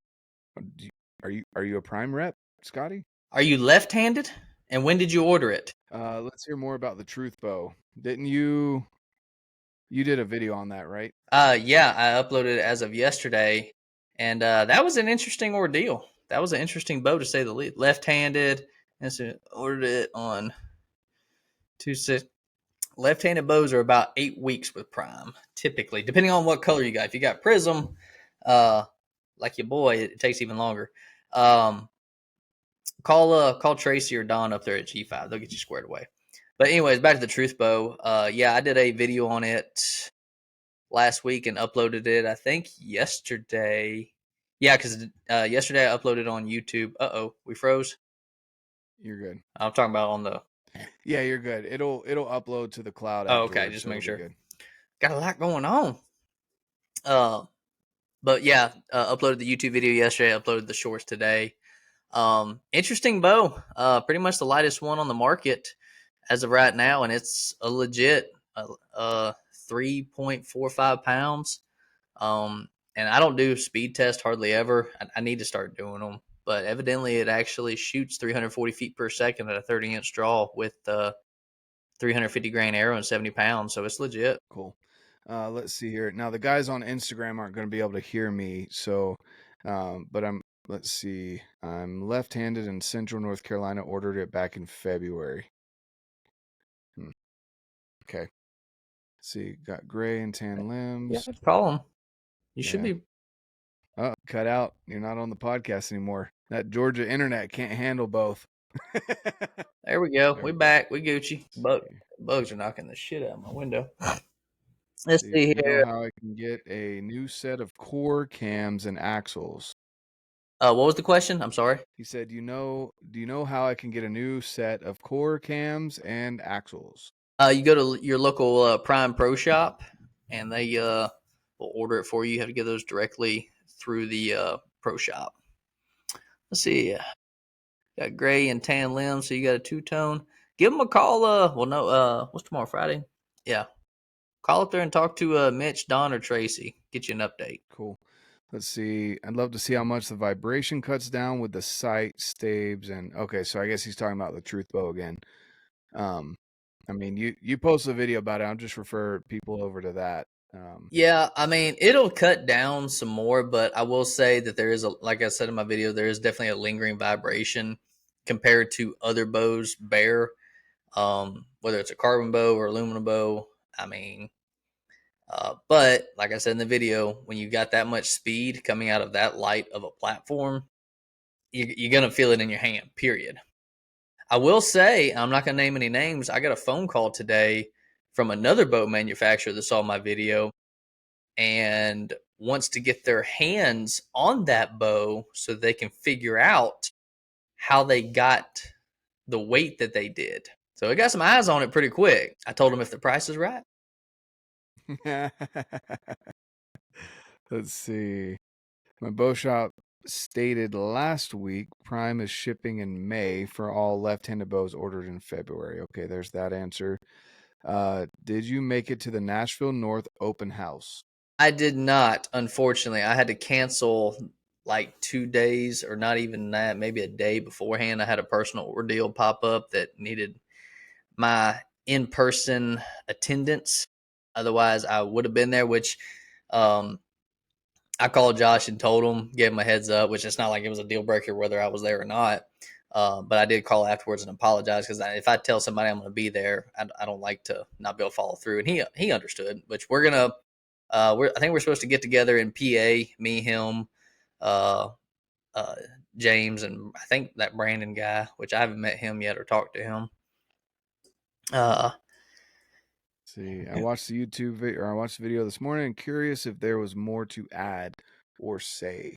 Are you a Prime rep, Scotty? Are you left-handed? And when did you order it? Let's hear more about the Truth Bow. Didn't you? You did a video on that, right? Yeah, I uploaded it as of yesterday, and that was an interesting ordeal. That was an interesting bow to say the least. Left-handed, and so ordered it on 2/6. Left-handed bows are about 8 weeks with Prime, typically, depending on what color you got. If you got Prism, like your boy, it takes even longer. Call Tracy or Don up there at G5. They'll get you squared away. But anyways, back to the Truth Bow. Yeah, I did a video on it last week and uploaded it, I think, yesterday. Yeah, because yesterday I uploaded on YouTube. Uh-oh, we froze. You're good. I'm talking about on the... Yeah, you're good. It'll upload to the cloud. Oh, okay, just make sure. Good. Got a lot going on. But yeah, uploaded the YouTube video yesterday. Uploaded the shorts today. Interesting bow. Pretty much the lightest one on the market as of right now, and it's a legit 3.45 pounds. And I don't do speed tests hardly ever. I need to start doing them, but evidently it actually shoots 340 feet per second at a 30-inch draw with 350 grain arrow and 70 pounds. So it's legit. Cool. Let's see here. Now the guys on Instagram aren't going to be able to hear me, so but let's see. I'm left-handed in Central North Carolina. Ordered it back in February. Okay. Let's see, got gray and tan limbs. Yeah, call them. You should be. Oh, cut out. You're not on the podcast anymore. That Georgia internet can't handle both. There we go. We back. We Gucci. Bugs are knocking the shit out of my window. Let's see here. You know how I can get a new set of core cams and axles? What was the question? I'm sorry. He said, do you know how I can get a new set of core cams and axles? You go to your local Prime Pro shop, and they will order it for you. You have to get those directly through the Pro shop. Let's see. Got gray and tan limbs, so you got a two-tone. Give them a call. What's tomorrow, Friday? Yeah. Call up there and talk to Mitch, Don, or Tracy. Get you an update. Cool. Let's see. I'd love to see how much the vibration cuts down with the sight, staves, and okay. So I guess he's talking about the truth bow again. Um, I mean, you posted a video about it. I'll just refer people over to that. Yeah, I mean, it'll cut down some more, but I will say that there is like I said in my video, there is definitely a lingering vibration compared to other bows bare. Whether it's a carbon bow or aluminum bow. I mean, but like I said in the video, when you got that much speed coming out of that light of a platform, you're gonna feel it in your hand. Period. I will say, I'm not gonna name any names. I got a phone call today from another boat manufacturer that saw my video and wants to get their hands on that bow so they can figure out how they got the weight that they did. So I got some eyes on it pretty quick. I told them if the price is right. Let's see. My bow shop stated last week Prime is shipping in May for all left-handed bows ordered in February. Okay, there's that answer. Did you make it to the Nashville North open house? I did not, unfortunately. I had to cancel like 2 days or not even that, maybe a day beforehand. I had a personal ordeal pop up that needed my in person attendance. Otherwise, I would have been there, which I called Josh and told him, gave him a heads up, which it's not like it was a deal breaker whether I was there or not. But I did call afterwards and apologize because if I tell somebody I'm going to be there, I don't like to not be able to follow through. And he understood, which we're gonna. I think we're supposed to get together in PA, me, him, uh, uh, James, and I think that Brandon guy, which I haven't met him yet or talked to him. See, I watched the YouTube video, or I watched the video this morning. And curious if there was more to add or say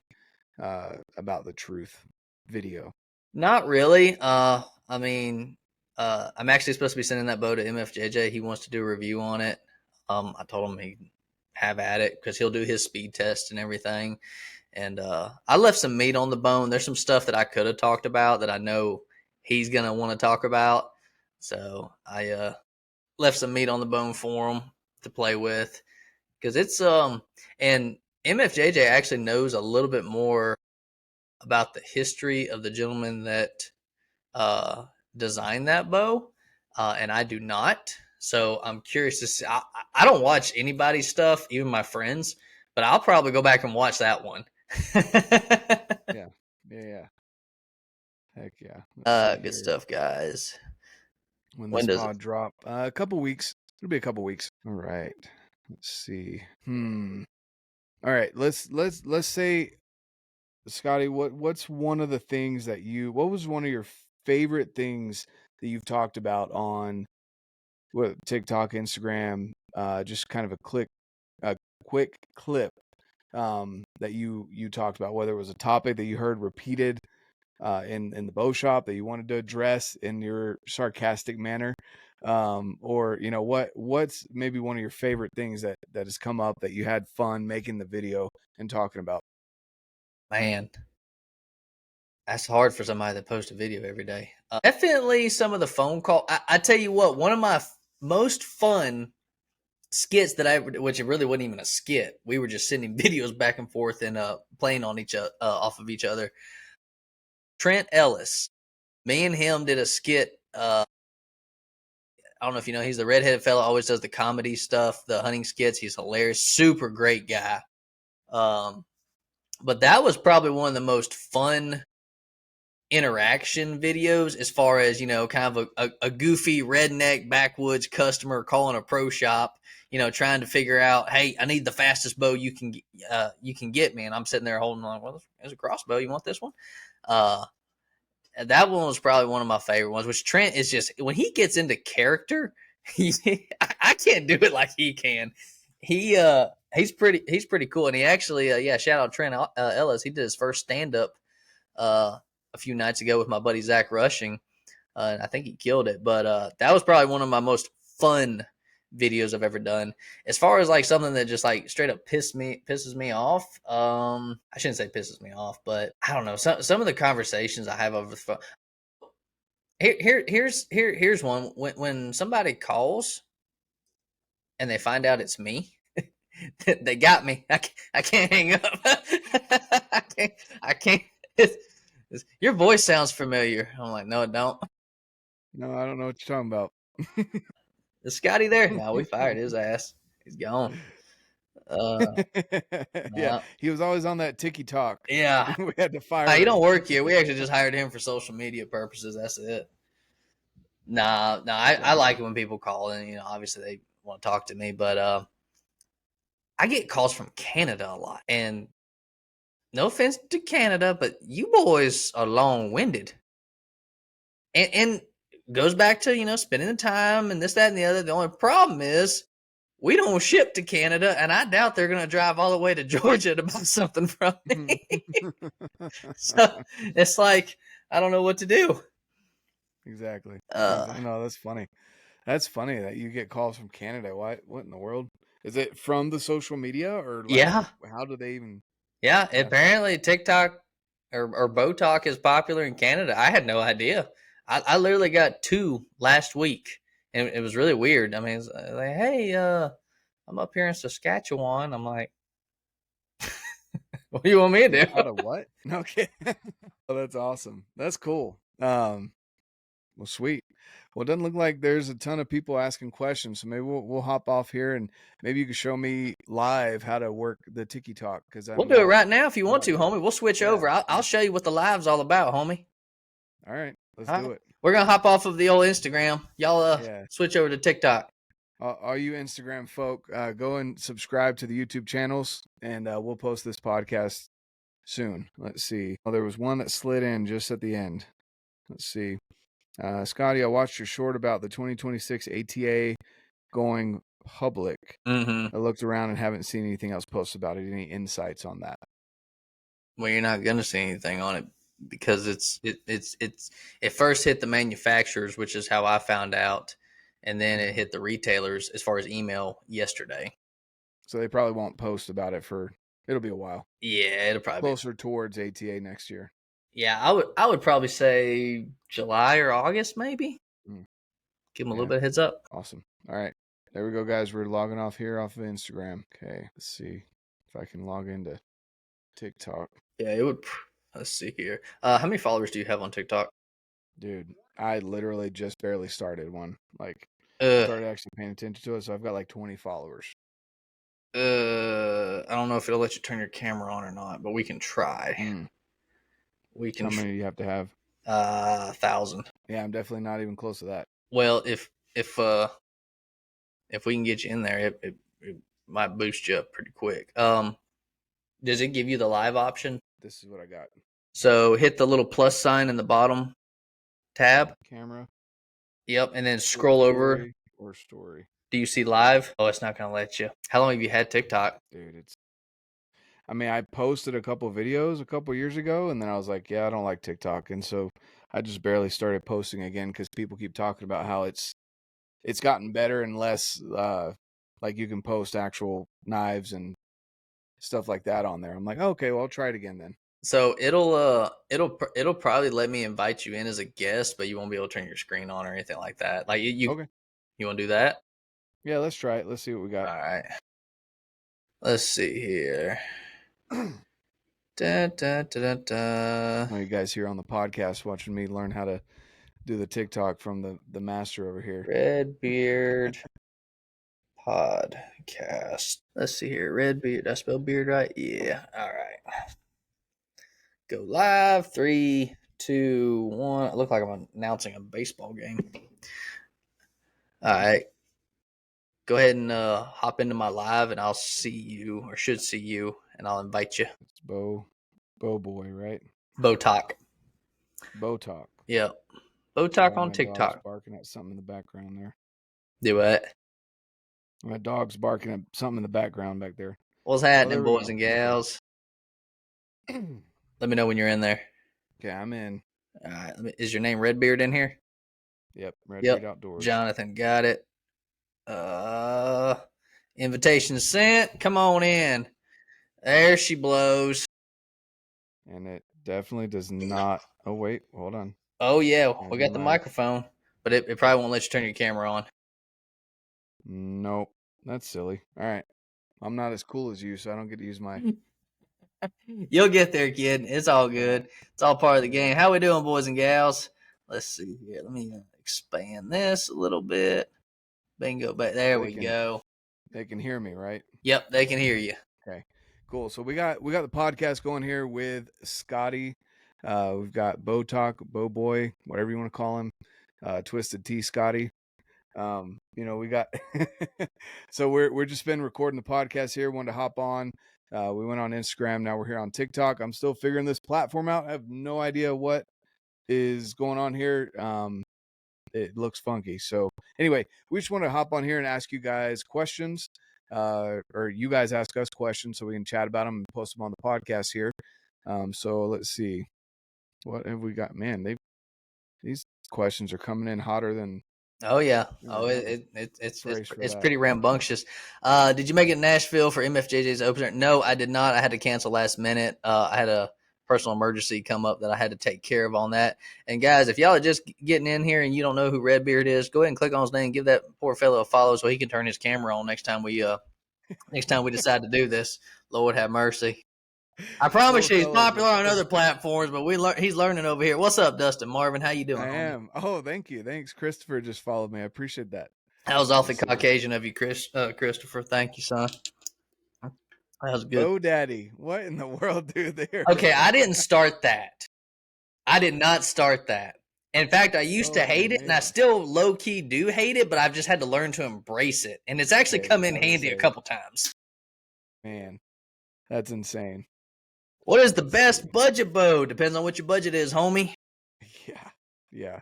about the truth video. Not really. I mean, I'm actually supposed to be sending that bow to MFJJ. He wants to do a review on it. I told him he'd have at it because he'll do his speed test and everything. And I left some meat on the bone. There's some stuff that I could have talked about that I know he's gonna want to talk about. So I left some meat on the bone for him to play with because it's and MFJJ actually knows a little bit more about the history of the gentleman that designed that bow, and I do not. So I'm curious to see. I don't watch anybody's stuff, even my friends, but I'll probably go back and watch that one. Yeah. Heck yeah. Good stuff, guys. When When this does it? pod drop? A couple weeks. It'll be a couple weeks. All right. Let's see. All right. Let's say, Scotty, what's one of the things that what was one of your favorite things that you've talked about on what TikTok, Instagram, just kind of a quick clip that you talked about, whether it was a topic that you heard repeated in the bow shop that you wanted to address in your sarcastic manner, or what's maybe one of your favorite things that has come up that you had fun making the video and talking about. Man, that's hard for somebody that posts a video every day. Definitely some of the phone call. I tell you what, one of my most fun skits that which it really wasn't even a skit. We were just sending videos back and forth and playing on each other, off of each other. Trent Ellis, me and him did a skit. I don't know if you know, he's the redheaded fellow, always does the comedy stuff, the hunting skits. He's hilarious, super great guy. But that was probably one of the most fun interaction videos as far as, kind of a goofy redneck backwoods customer calling a pro shop, trying to figure out, hey, I need the fastest bow you can get me. And I'm sitting there holding on, well, there's a crossbow. You want this one? That one was probably one of my favorite ones, which Trent is just, when he gets into character, I can't do it like he can. He's pretty cool. And he actually, shout out Trent Ellis. He did his first stand-up a few nights ago with my buddy Zach Rushing. And I think he killed it. But that was probably one of my most fun videos I've ever done. As far as like something that just like straight up pisses me off. I shouldn't say pisses me off, but I don't know. Some of the conversations I have over the phone. Here's one. When somebody calls and they find out it's me, They got me. I can't hang up. I can't. Your voice sounds familiar. I'm like, no, it don't. No, I don't know what you're talking about. Is Scotty there? No, we fired his ass. He's gone. Yeah, No. he was always on that Tik Tok. Yeah. We had to fire He him. don't work here. We actually just hired him for social media purposes. That's it. Nah, I like it when people call and obviously they want to talk to me, but I get calls from Canada a lot. And no offense to Canada, but you boys are long winded. And goes back to, spending the time and this, that, and the other. The only problem is we don't ship to Canada, and I doubt they're gonna drive all the way to Georgia to buy something from me. So it's like I don't know what to do. Exactly. No, that's funny. That's funny that you get calls from Canada. What in the world? Is it from the social media or like Yeah. how do they even? Yeah, apparently TikTok or Bowtalk is popular in Canada. I had no idea. I literally got 2 last week, and it was really weird. I mean, it's like, hey, I'm up here in Saskatchewan. I'm like, what do you want me to do? Out of what? Okay. Oh, that's awesome. That's cool. Well, sweet. Well, it doesn't look like there's a ton of people asking questions, so maybe we'll hop off here and maybe you can show me live how to work the Tik Tok because We'll do it right now if you want to, homie. We'll switch over. Yeah. I'll show you what the live's all about, homie. All right, let's All do right. it. We're gonna hop off of the old Instagram. Y'all Yeah. switch over to TikTok. All you Instagram folk, go and subscribe to the YouTube channels, and we'll post this podcast soon. Let's see. Oh, there was one that slid in just at the end. Let's see. Scotty, I watched your short about the 2026 ATA going public. Mm-hmm. I looked around and haven't seen anything else posted about it. Any insights on that? Well, you're not gonna see anything on it because it first hit the manufacturers, which is how I found out, and then it hit the retailers as far as email yesterday. So they probably won't post about it it'll be a while. Yeah, it'll probably closer towards ATA next year. Yeah, I would probably say July or August, maybe. Give them a little bit of heads up. Awesome. All right. There we go, guys. We're logging off here off of Instagram. Okay. Let's see if I can log into TikTok. Yeah, it would. Let's see here. How many followers do you have on TikTok? Dude, I literally just barely started one. Like, started actually paying attention to it. So I've got like 20 followers. I don't know if it'll let you turn your camera on or not, but we can try. We can. How many do you have to have? 1,000. Yeah, I'm definitely not even close to that. Well, if we can get you in there, it might boost you up pretty quick. Does it give you the live option? This is what I got. So hit the little plus sign in the bottom tab. Camera. Yep, and then scroll over. Or story. Do you see live? Oh, it's not going to let you. How long have you had TikTok? Dude, I posted a couple videos a couple years ago, and then I was like, yeah, I don't like TikTok. And so I just barely started posting again because people keep talking about how it's gotten better and less, like you can post actual knives and stuff like that on there. I'm like, okay, well, I'll try it again then. So it'll probably let me invite you in as a guest, but you won't be able to turn your screen on or anything like that. Like you Okay. You want to do that? Yeah, let's try it. Let's see what we got. All right. Let's see here. Da, da, da, da, da. Well, you guys here on the podcast watching me learn how to do the TikTok from the master over here. RedBeard podcast. Let's see here. RedBeard. Did I spell beard right? Yeah. All right. Go live. 3, 2, 1. I look like I'm announcing a baseball game. All right. Go ahead and hop into my live, and I'll see you, or should see you, and I'll invite you. It's BowBoy, right? Bowtalk. Bowtalk. Yep. Bowtalk on TikTok. Dog's barking at something in the background there. Do what? My dog's barking at something in the background back there. What's happening, boys and gals? Let me know when you're in there. Okay, I'm in. All right. Is your name RedBeard in here? Yep. RedBeardOutdoors. Jonathan got it. Invitation sent. Come on in. There she blows. And it definitely does not. Oh, wait. Hold on. Oh, yeah. We got the microphone, but it probably won't let you turn your camera on. Nope. That's silly. All right. I'm not as cool as you, so I don't get to use my. You'll get there, kid. It's all good. It's all part of the game. How we doing, boys and gals? Let's see here. Let me expand this a little bit. Bingo, but there we go. They can hear me, right? Yep, they can hear you. Okay, cool. So we got the podcast going here with Scotty. We've got BowBoy, whatever you want to call him, Twisted T Scotty. We got so we're just been recording the podcast here. Wanted to hop on. We went on Instagram. Now we're here on TikTok. I'm still figuring this platform out. I have no idea what is going on here. It looks funky. So anyway, we just want to hop on here and ask you guys questions, or you guys ask us questions so we can chat about them and post them on the podcast here. So let's see, what have we got? Man, these questions are coming in hotter than. Oh yeah. Oh, it's pretty rambunctious. Did you make it in Nashville for MFJJ's opener? No, I did not. I had to cancel last minute. I had a personal emergency come up that I had to take care of on that. And guys, if y'all are just getting in here and you don't know who RedBeard is, go ahead and click on his name, give that poor fellow a follow so he can turn his camera on next time we decide to do this. Lord have mercy. I promise you, he's popular on other platforms, but he's learning over here. What's up, Dustin Marvin? How you doing? I am. Oh, thank you. Thanks. Christopher just followed me. I appreciate that. That was awfully Caucasian of you, Christopher. Thank you, son. That was good. Oh, Daddy. What in the world, dude? There. Okay, I didn't start that. I did not start that. In fact, I used to hate it, and I still low-key do hate it, but I've just had to learn to embrace it. And it's actually come in handy a couple times. Man, that's insane. What is the best budget bow? Depends on what your budget is, homie. Yeah.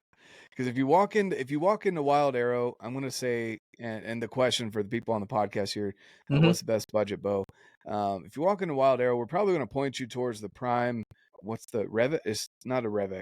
Because if you walk into Wild Arrow, I'm gonna say, and the question for the people on the podcast here, what's the best budget bow? If you walk into Wild Arrow, we're probably gonna point you towards the Prime. What's the Revit? It's not a Revit.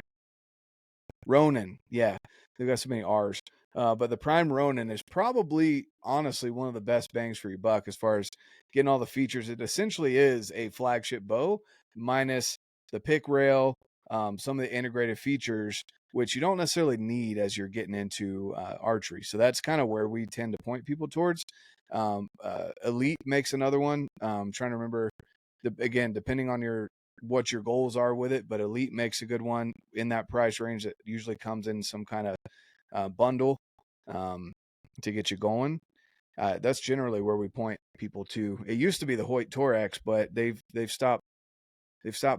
Ronin. Yeah, they've got so many R's. But the Prime Ronin is probably, honestly, one of the best bangs for your buck as far as getting all the features. It essentially is a flagship bow minus the pick rail, some of the integrated features, which you don't necessarily need as you're getting into archery. So that's kind of where we tend to point people towards. Elite makes another one. I'm trying to remember, again, depending on what your goals are with it, but Elite makes a good one in that price range that usually comes in some kind of bundle to get you going. That's generally where we point people to. It used to be the Hoyt Torex, but they've stopped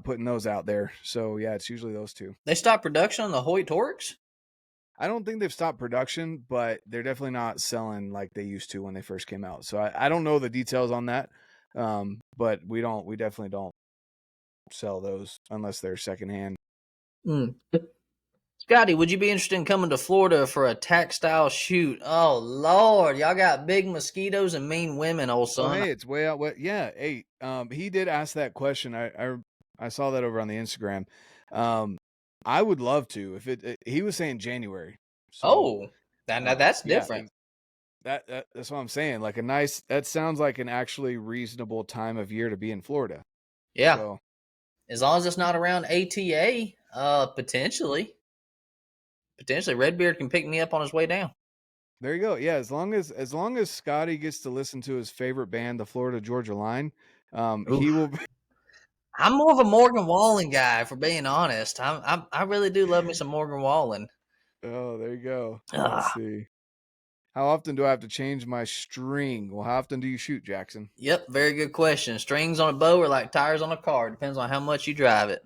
putting those out there. So yeah, it's usually those two. They stopped production on the Hoyt Torex? I don't think they've stopped production, but they're definitely not selling like they used to when they first came out. So I don't know the details on that. But we definitely don't sell those unless they're secondhand. Scotty, would you be interested in coming to Florida for a tack style shoot? Oh Lord, y'all got big mosquitoes and mean women, old son. Oh, hey, it's way out west. Yeah, hey, he did ask that question. I saw that over on the Instagram. I would love to if he was saying January. So, now that's different. That's what I'm saying. Like that sounds like an actually reasonable time of year to be in Florida. Yeah. So, as long as it's not around ATA, potentially RedBeard can pick me up on his way down. There you go. Yeah, as long as Scotty gets to listen to his favorite band, the Florida Georgia Line, he will. I'm more of a Morgan Wallen guy, for being honest. I really do love me some Morgan Wallen. Oh, there you go. Let's see. How often do I have to change my string? Well, how often do you shoot, Jackson? Yep, very good question. Strings on a bow are like tires on a car. Depends on how much you drive it.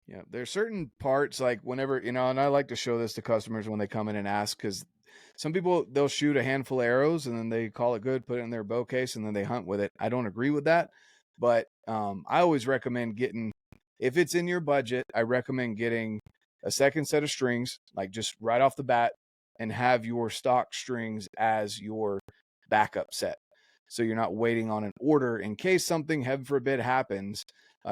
Yeah, there's certain parts, like whenever, and I like to show this to customers when they come in and ask, because some people, they'll shoot a handful of arrows and then they call it good, put it in their bow case, and then they hunt with it. I don't agree with that, but I always recommend getting, if it's in your budget, I recommend getting a second set of strings, like just right off the bat, and have your stock strings as your backup set. So you're not waiting on an order in case something, heaven forbid, happens.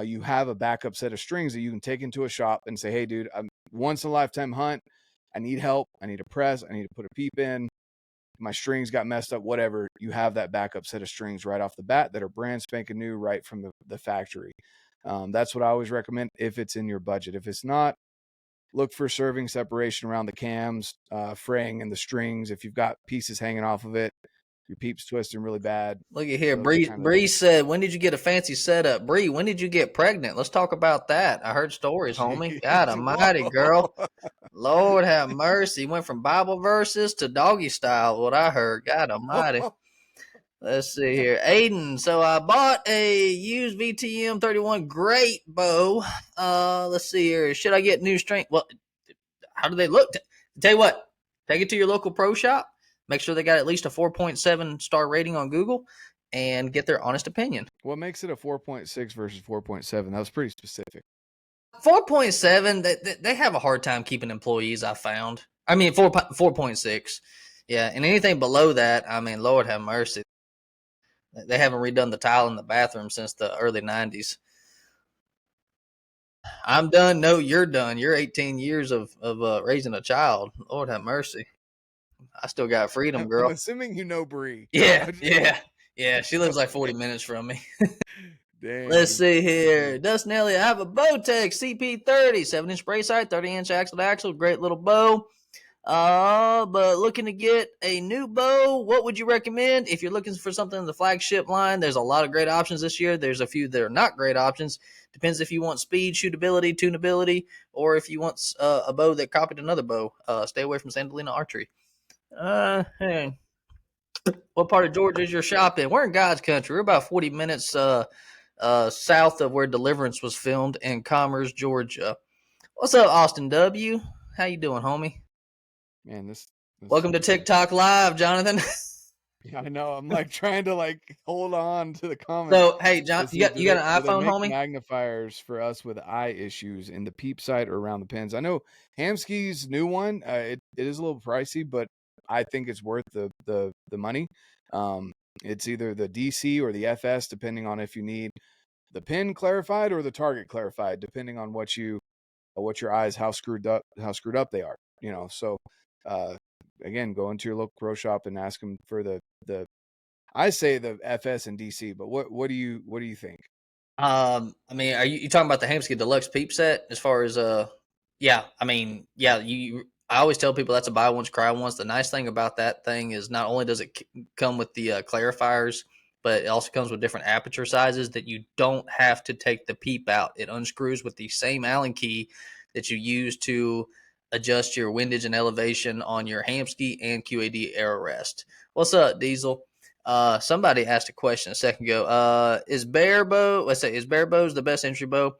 You have a backup set of strings that you can take into a shop and say, hey, dude, I'm once in a lifetime hunt. I need help. I need a press. I need to put a peep in. My strings got messed up, whatever. You have that backup set of strings right off the bat that are brand spanking new right from the factory. That's what I always recommend if it's in your budget. If it's not, look for serving separation around the cams, fraying in the strings. If you've got pieces hanging off of it, your peep's twisting really bad. Look at here. Those are kind of Bree said, when did you get a fancy setup? Bree, when did you get pregnant? Let's talk about that. I heard stories, homie. God Jeez, almighty, girl. Lord have mercy. Went from Bible verses to doggy style, what I heard. God almighty. Let's see here. Aiden, so I bought a used VTM 31. Great bow. Let's see here. Should I get new strength? Well, how do they look? Tell you what, take it to your local pro shop. Make sure they got at least a 4.7 star rating on Google and get their honest opinion. What makes it a 4.6 versus 4.7? That was pretty specific. 4.7, they have a hard time keeping employees, I found. I mean, 4.6. Yeah, and anything below that, I mean, Lord have mercy. They haven't redone the tile in the bathroom since the early 90s. I'm done. No, you're done. You're 18 years of raising a child. Lord have mercy. I still got freedom, girl. I'm assuming you know Bree. Yeah. She lives like 40 minutes from me. Dang. Let's see here. Dustin Elliott, I have a Bowtech CP30, 7-inch spray sight, 30-inch axle to axle. Great little bow. But looking to get a new bow, what would you recommend? If you're looking for something in the flagship line, there's a lot of great options this year. There's a few that are not great options. Depends if you want speed, shootability, tunability, or if you want a bow that copied another bow. Stay away from Sandalina Archery. Hey. What part of Georgia is your shop in? We're in God's country. We're about 40 minutes south of where Deliverance was filmed in Commerce, Georgia. What's up, Austin W? How you doing, homie? Man, this Welcome to TikTok Live, Jonathan. Yeah, I know. I'm like trying to like hold on to the comments. So, hey, John, you got an iPhone, homie? Magnifiers for us with eye issues in the peep sight or around the pins. I know Hamsky's new one. It is a little pricey, but I think it's worth the money. It's either the DC or the FS, depending on if you need the pin clarified or the target clarified, depending on what your eyes how screwed up they are. You know, so again, go into your local pro shop and ask them for the I say the FS and DC, but what do you think? I mean, are you talking about the Hamsky Deluxe Peep Set? As far as yeah, I mean, yeah, I always tell people that's a buy once, cry once. The nice thing about that thing is not only does it come with the clarifiers, but it also comes with different aperture sizes that you don't have to take the peep out. It unscrews with the same Allen key that you use to adjust your windage and elevation on your Hamsky and QAD arrow rest. What's up, Diesel? Somebody asked a question a second ago. Is bare bows the best entry bow?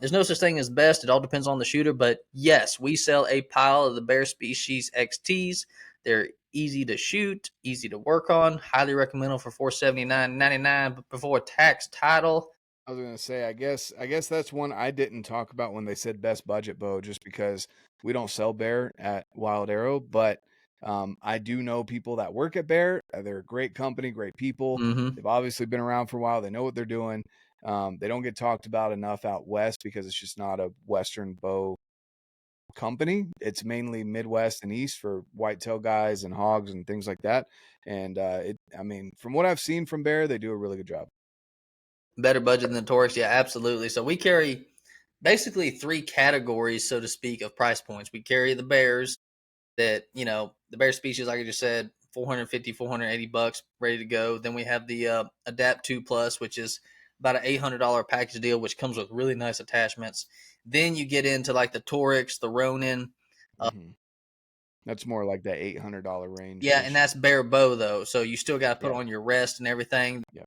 There's no such thing as best. It all depends on the shooter. But yes, we sell a pile of the Bear Species XTs. They're easy to shoot, easy to work on. Highly recommend them for $479.99. But before tax title, I was gonna say, I guess that's one I didn't talk about when they said best budget bow, just because we don't sell Bear at Wild Arrow, but I do know people that work at Bear. They're a great company, great people. They've obviously been around for a while. They know what they're doing. They don't get talked about enough out west because it's just not a Western bow company. It's mainly Midwest and East for whitetail guys and hogs and things like that. And I mean, from what I've seen from Bear, they do a really good job. Better budget than the Torx. Yeah, absolutely. So we carry basically 3 categories, so to speak, of price points. We carry the Bears that, you know, the Bear Species, like I just said, $450, $480 ready to go. Then we have the Adapt 2 Plus, which is about an $800 package deal, which comes with really nice attachments. Then you get into like the Torx, the Ronin. That's more like that $800 range. Yeah, and that's bare bow though, so you still got to put Yeah. on your rest and everything. Yeah.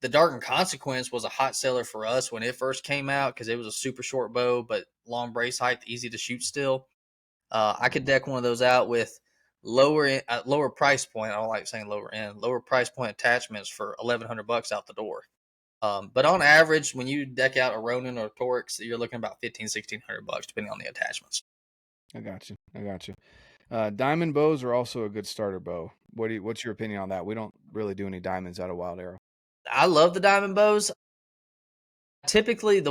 The Dark Consequence was a hot seller for us when it first came out because it was a super short bow, but long brace height, easy to shoot still. I could deck one of those out with lower price point. I don't like saying lower end, lower price point attachments for $1,100 out the door. But on average, when you deck out a Ronin or a Torx, you're looking about $1,500-$1,600 depending on the attachments. I got you. Diamond bows are also a good starter bow. What's your opinion on that? We don't really do any diamonds out of Wild Arrow. I love the diamond bows. Typically,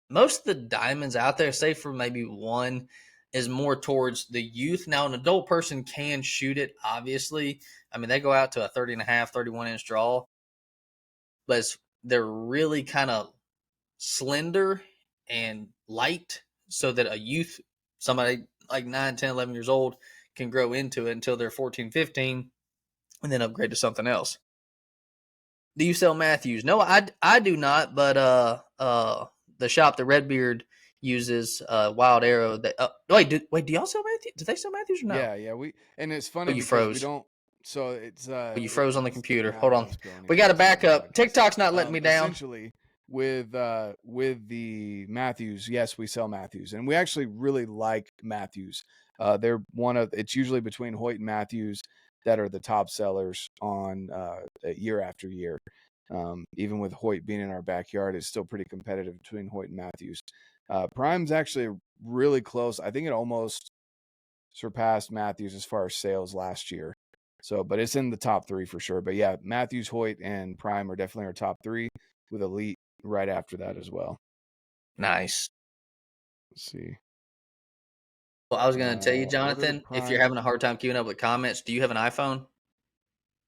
most of the diamonds out there, save for maybe one, is more towards the youth. Now, an adult person can shoot it, obviously. I mean, they go out to a 30 and a half, 31-inch draw, but they're really kind of slender and light so that a youth, somebody like 9, 10, 11 years old, can grow into it until they're 14, 15. and then upgrade to something else. Do you sell Matthews? No, I do not. But the shop that RedBeard uses, Wild Arrow. That wait, do y'all sell Matthews? Do they sell Matthews or no? Yeah. And it's Oh, funny you because we froze. don't. So it's Oh, you froze on the computer. I Hold on. was going We got to anyways for back the up. podcast. TikTok's not letting me down. Essentially, with the Matthews, yes, we sell Matthews, and we actually really like Matthews. They're it's usually between Hoyt and Matthews that are the top sellers on year after year. Even with Hoyt being in our backyard, it's still pretty competitive between Hoyt and Matthews. Prime's actually really close. I think it almost surpassed Matthews as far as sales last year. So, but it's in the top 3 for sure. But yeah, Matthews, Hoyt, and Prime are definitely our top 3, with Elite right after that as well. Nice. Let's see. Well, I was going to tell you, Jonathan, if you're having a hard time keeping up with comments, do you have an iPhone?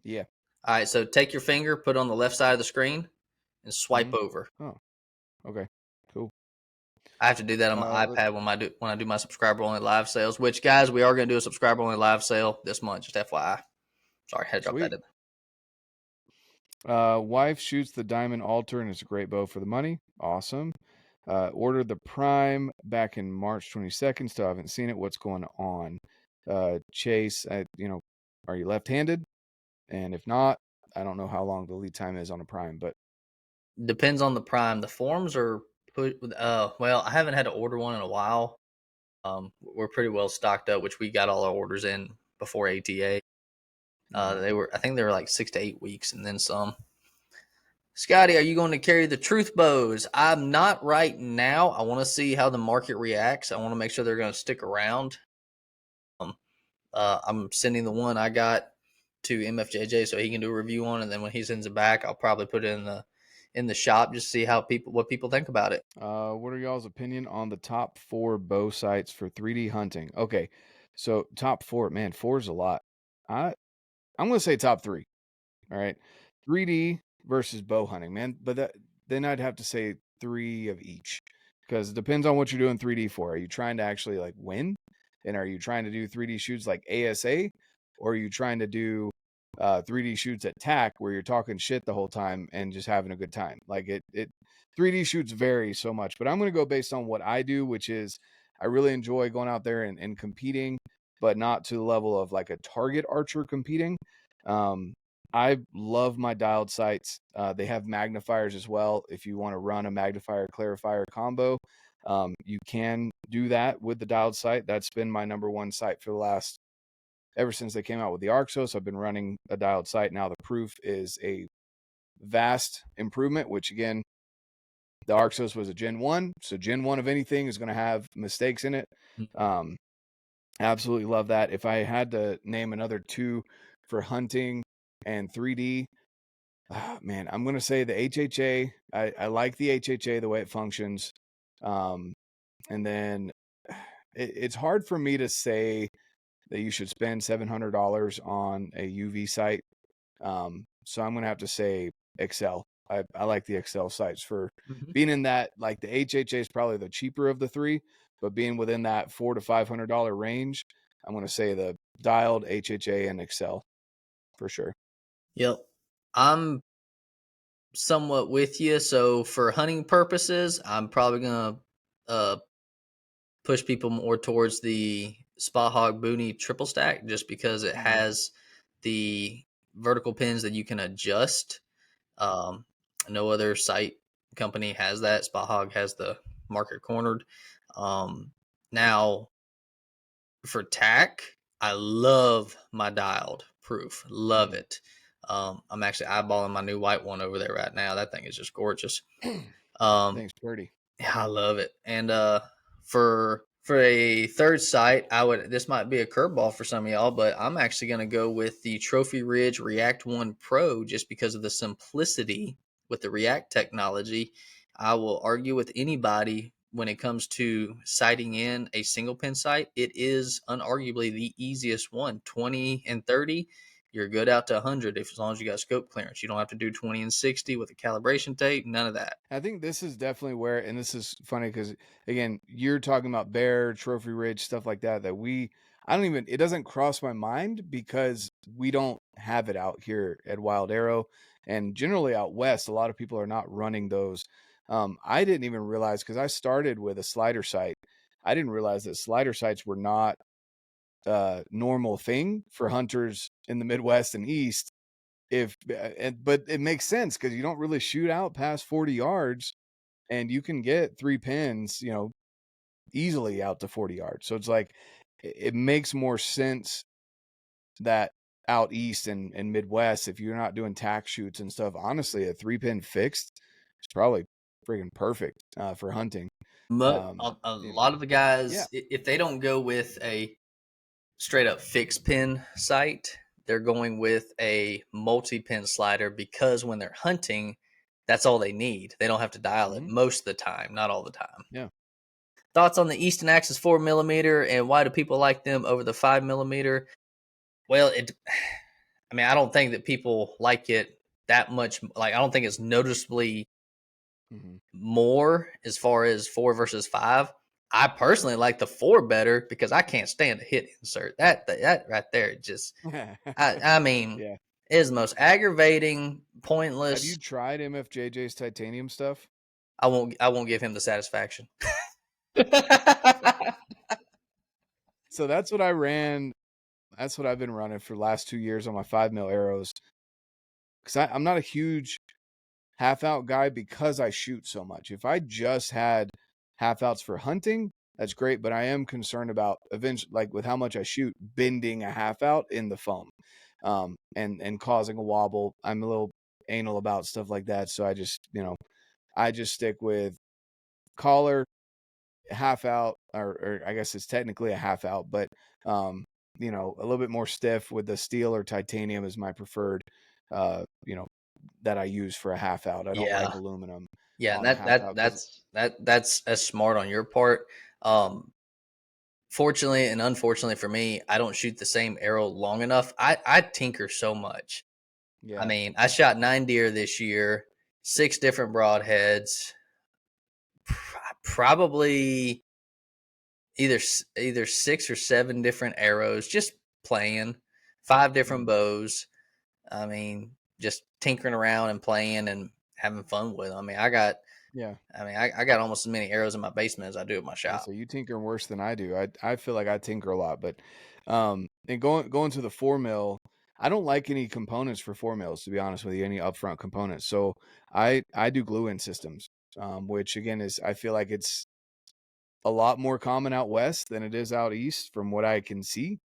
Yeah. All right, so take your finger, put it on the left side of the screen, and swipe over. Oh, okay, cool. I have to do that on my iPad when I do my subscriber only live sales. Which, guys, we are going to do a subscriber only live sale this month. Just FYI. Sorry, I had to drop that in. Wife shoots the diamond altar, and it's a great bow for the money. Awesome. Ordered the Prime back in March 22nd. Still haven't seen it. What's going on? Chase, are you left-handed? And if not, I don't know how long the lead time is on a Prime, but depends on the Prime. The Phorms are well, I haven't had to order one in a while. We're pretty well stocked up, which we got all our orders in before ATA. I think they were like 6 to 8 weeks and then some. Scotty, are you going to carry the truth bows? I'm not right now. I want to see how the market reacts. I want to make sure they're going to stick around. I'm sending the one I got to MFJJ so he can do a review on it. And then when he sends it back, I'll probably put it in the shop just to see what people think about it. What are y'all's opinion on the top 4 bow sites for 3D hunting? Okay, so top 4, man, 4 is a lot. I'm gonna say top 3. All right, 3D versus bow hunting, man. But then I'd have to say 3 of each, because it depends on what you're doing 3D for. Are you trying to actually like win, and are you trying to do 3D shoots like ASA, or are you trying to do 3D shoots at TAC where you're talking shit the whole time and just having a good time? Like it 3D shoots vary so much, but I'm going to go based on what I do, which is I really enjoy going out there and competing, but not to the level of like a target archer competing. I love my dialed sights. They have magnifiers as well. If you want to run a magnifier clarifier combo, you can do that with the dialed sight. That's been my number one sight for the last, ever since they came out with the Arxos. I've been running a dialed sight. Now the proof is a vast improvement, which again, the Arxos was a Gen 1. So Gen 1 of anything is going to have mistakes in it. Absolutely love that. If I had to name another 2 for hunting and 3D, man, I'm going to say the HHA. I like the HHA, the way it functions. And then it's hard for me to say that you should spend $700 on a UV sight. So I'm going to have to say Excel. I like the Excel sights for being in that, like the HHA is probably the cheaper of the 3, but being within that $400 to $500 range, I'm going to say the dialed HHA and Excel for sure. Yep. I'm somewhat with you. So for hunting purposes, I'm probably going to push people more towards the Spot Hog Boonie triple stack, just because it has the vertical pins that you can adjust. No other sight company has that. Spot Hog has the market cornered. Now for tack, I love my dialed proof. Love it. I'm actually eyeballing my new white one over there right now. That thing is just gorgeous. Thanks, Birdie. Yeah, I love it. And for a third sight, this might be a curveball for some of y'all, but I'm actually going to go with the Trophy Ridge React 1 Pro, just because of the simplicity with the React technology. I will argue with anybody when it comes to sighting in a single pin sight. It is unarguably the easiest one. 20 and 30, you're good out to 100 as long as you got scope clearance. You don't have to do 20 and 60 with a calibration tape, none of that. I think this is definitely where, and this is funny because, again, you're talking about Bear, Trophy Ridge, stuff like that, it doesn't cross my mind, because we don't have it out here at Wild Arrow, and generally out west, a lot of people are not running those. I didn't even realize, because I started with a slider sight. I didn't realize that slider sights were not normal thing for hunters in the Midwest and East. But it makes sense because you don't really shoot out past 40 yards, and you can get 3 pins, easily out to 40 yards. So it's like it makes more sense that out east and Midwest, if you're not doing tack shoots and stuff, honestly, a 3-pin fixed is probably freaking perfect for hunting. A lot of the guys, Yeah. if they don't go with a straight up fixed pin sight, they're going with a multi pin slider, because when they're hunting, that's all they need. They don't have to dial it Mm-hmm. most of the time, not all the time. Yeah. Thoughts on the Easton Axis 4mm, and why do people like them over the 5mm? Well, I don't think that people like it that much. Like, I don't think it's noticeably Mm-hmm. more as far as 4 versus 5. I personally like the 4 better because I can't stand a hit insert. That right there, just I mean, Yeah. it is the most aggravating, Have you pointless. tried MFJJ's titanium stuff? I won't give him the satisfaction. So that's what I ran. That's what I've been running for the last 2 years on my 5 mil arrows. Because I'm not a huge half out guy because I shoot so much. If I just had half outs for hunting, that's great. But I am concerned about eventually, like with how much I shoot, bending a half out in the foam, and causing a wobble. I'm a little anal about stuff like that. So I just stick with collar, half out, or I guess it's technically a half out, but a little bit more stiff with the steel or titanium is my preferred, that I use for a half out. I don't Yeah, like aluminum yeah, on a half out because that's smart on your part. Fortunately and unfortunately for me, I don't shoot the same arrow long enough. I tinker so much. yeah, I shot 9 deer this year, 6 different broadheads, probably either 6 or 7 different arrows, just playing, 5 different mhm, bows. Just tinkering around and playing and having fun with them. yeah. I got almost as many arrows in my basement as I do at my shop. So you tinker worse than I do. I feel like I tinker a lot, but and going to the 4 mil, I don't like any components for 4 mils, to be honest with you, any upfront components. So I do glue in systems, which again is, I feel like it's a lot more common out west than it is out east from what I can see.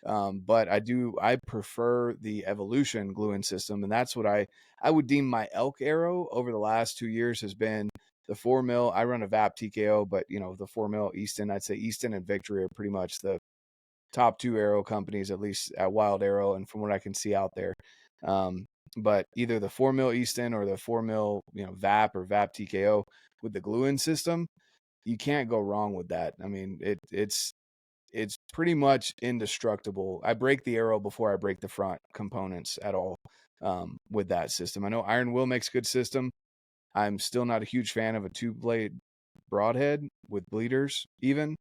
But I prefer the Evolution glue-in system, and that's what I would deem my elk arrow over the last 2 years has been the 4 mil. I run a VAP TKO, but the 4 mil Easton, I'd say Easton and Victory are pretty much the top 2 arrow companies, at least at Wild Arrow, and from what I can see out there. But either the 4 mil Easton or the 4 mil, VAP or VAP TKO with the glue-in system, you can't go wrong with that. I mean, it's pretty much indestructible. I break the arrow before I break the front components at all, with that system. I know Iron Will makes a good system. I'm still not a huge fan of a 2-blade broadhead with bleeders, even,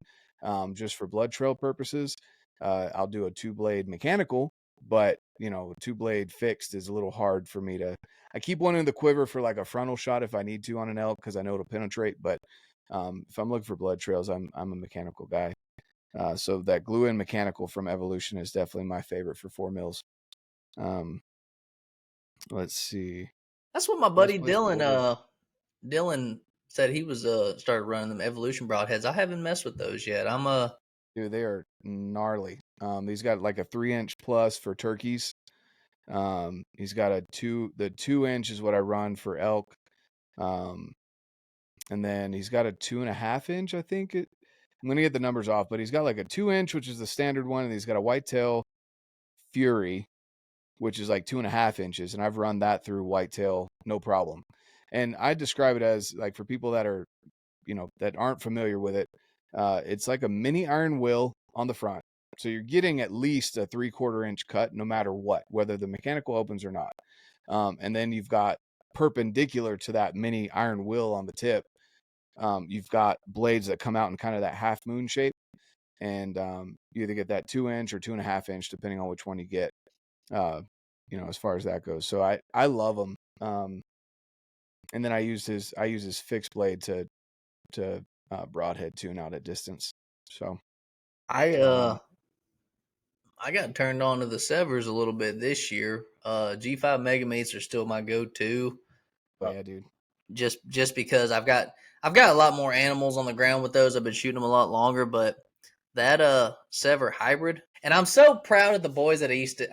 just for blood trail purposes. I'll do a 2-blade mechanical, but a 2-blade fixed is a little hard for me to. I keep one in the quiver for like a frontal shot if I need to on an elk because I know it'll penetrate. But if I'm looking for blood trails, I'm a mechanical guy. So that glue-in mechanical from Evolution is definitely my favorite for 4 mils. Um, let's see. That's what my Best buddy place to Dylan order. Dylan said he was started running them Evolution broadheads. I haven't messed with those yet. Dude, they are gnarly. He's got like a 3-inch plus for turkeys. He's got the 2-inch is what I run for elk. Um, and then he's got a 2.5-inch, I think I'm gonna get the numbers off, but he's got like a 2-inch, which is the standard one, and he's got a whitetail Fury, which is like 2.5 inches, and I've run that through whitetail, no problem. And I describe it as like for people that are, that aren't familiar with it, it's like a mini iron will on the front. So you're getting at least a 3/4 inch cut, no matter what, whether the mechanical opens or not. And then you've got perpendicular to that mini iron will on the tip. You've got blades that come out in kind of that half moon shape, and you either get that 2-inch or 2.5-inch, depending on which one you get. You know, as far as that goes. So I love them. And then I use his fixed blade to broadhead tune out at distance. So I I got turned on to the Severs a little bit this year. G5 Megamates are still my go-to. oh yeah, dude. Just because I've got a lot more animals on the ground with those. I've been shooting them a lot longer, but that Sever hybrid, and I'm so proud of the boys at Easton,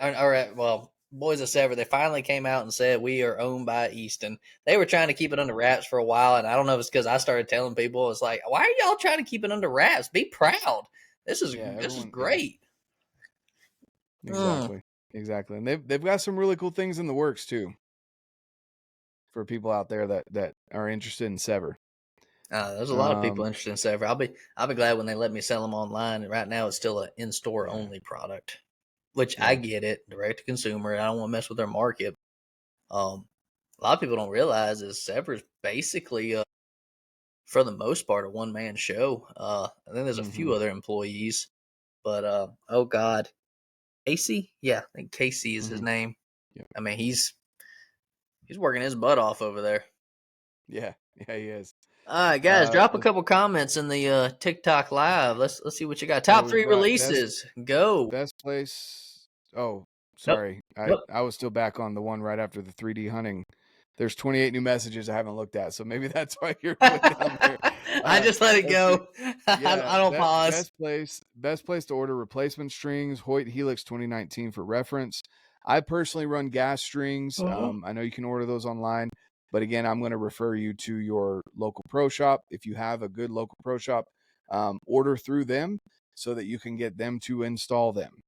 well, boys at Sever. They finally came out and said we are owned by Easton. They were trying to keep it under wraps for a while, and I don't know if it's because I started telling people, it's like, why are y'all trying to keep it under wraps? Be proud. This is great. Exactly. Exactly. And they've got some really cool things in the works too for people out there that are interested in Sever. There's a lot of people interested in Sever. I'll be glad when they let me sell them online. Right now, it's still an in-store only product, which I get it, direct to consumer. I don't want to mess with their market. A lot of people don't realize is Sever's basically, for the most part, a one-man show. I think there's a few other employees, but oh god, Casey, yeah, I think Casey is his name. Yep. I mean, he's working his butt off over there. Yeah, he is. All right, guys, drop a couple comments in the TikTok live. Let's see what you got. Top 3 releases. Go. Best place. Oh, sorry. Nope. I was still back on the one right after the 3D hunting. There's 28 new messages I haven't looked at, so maybe that's why you're down there. I just let it go. I don't pause. Best place to order replacement strings. Hoyt Helix 2019 for reference. I personally run gas strings. I know you can order those online. But again, I'm going to refer you to your local pro shop. If you have a good local pro shop, order through them so that you can get them to install them.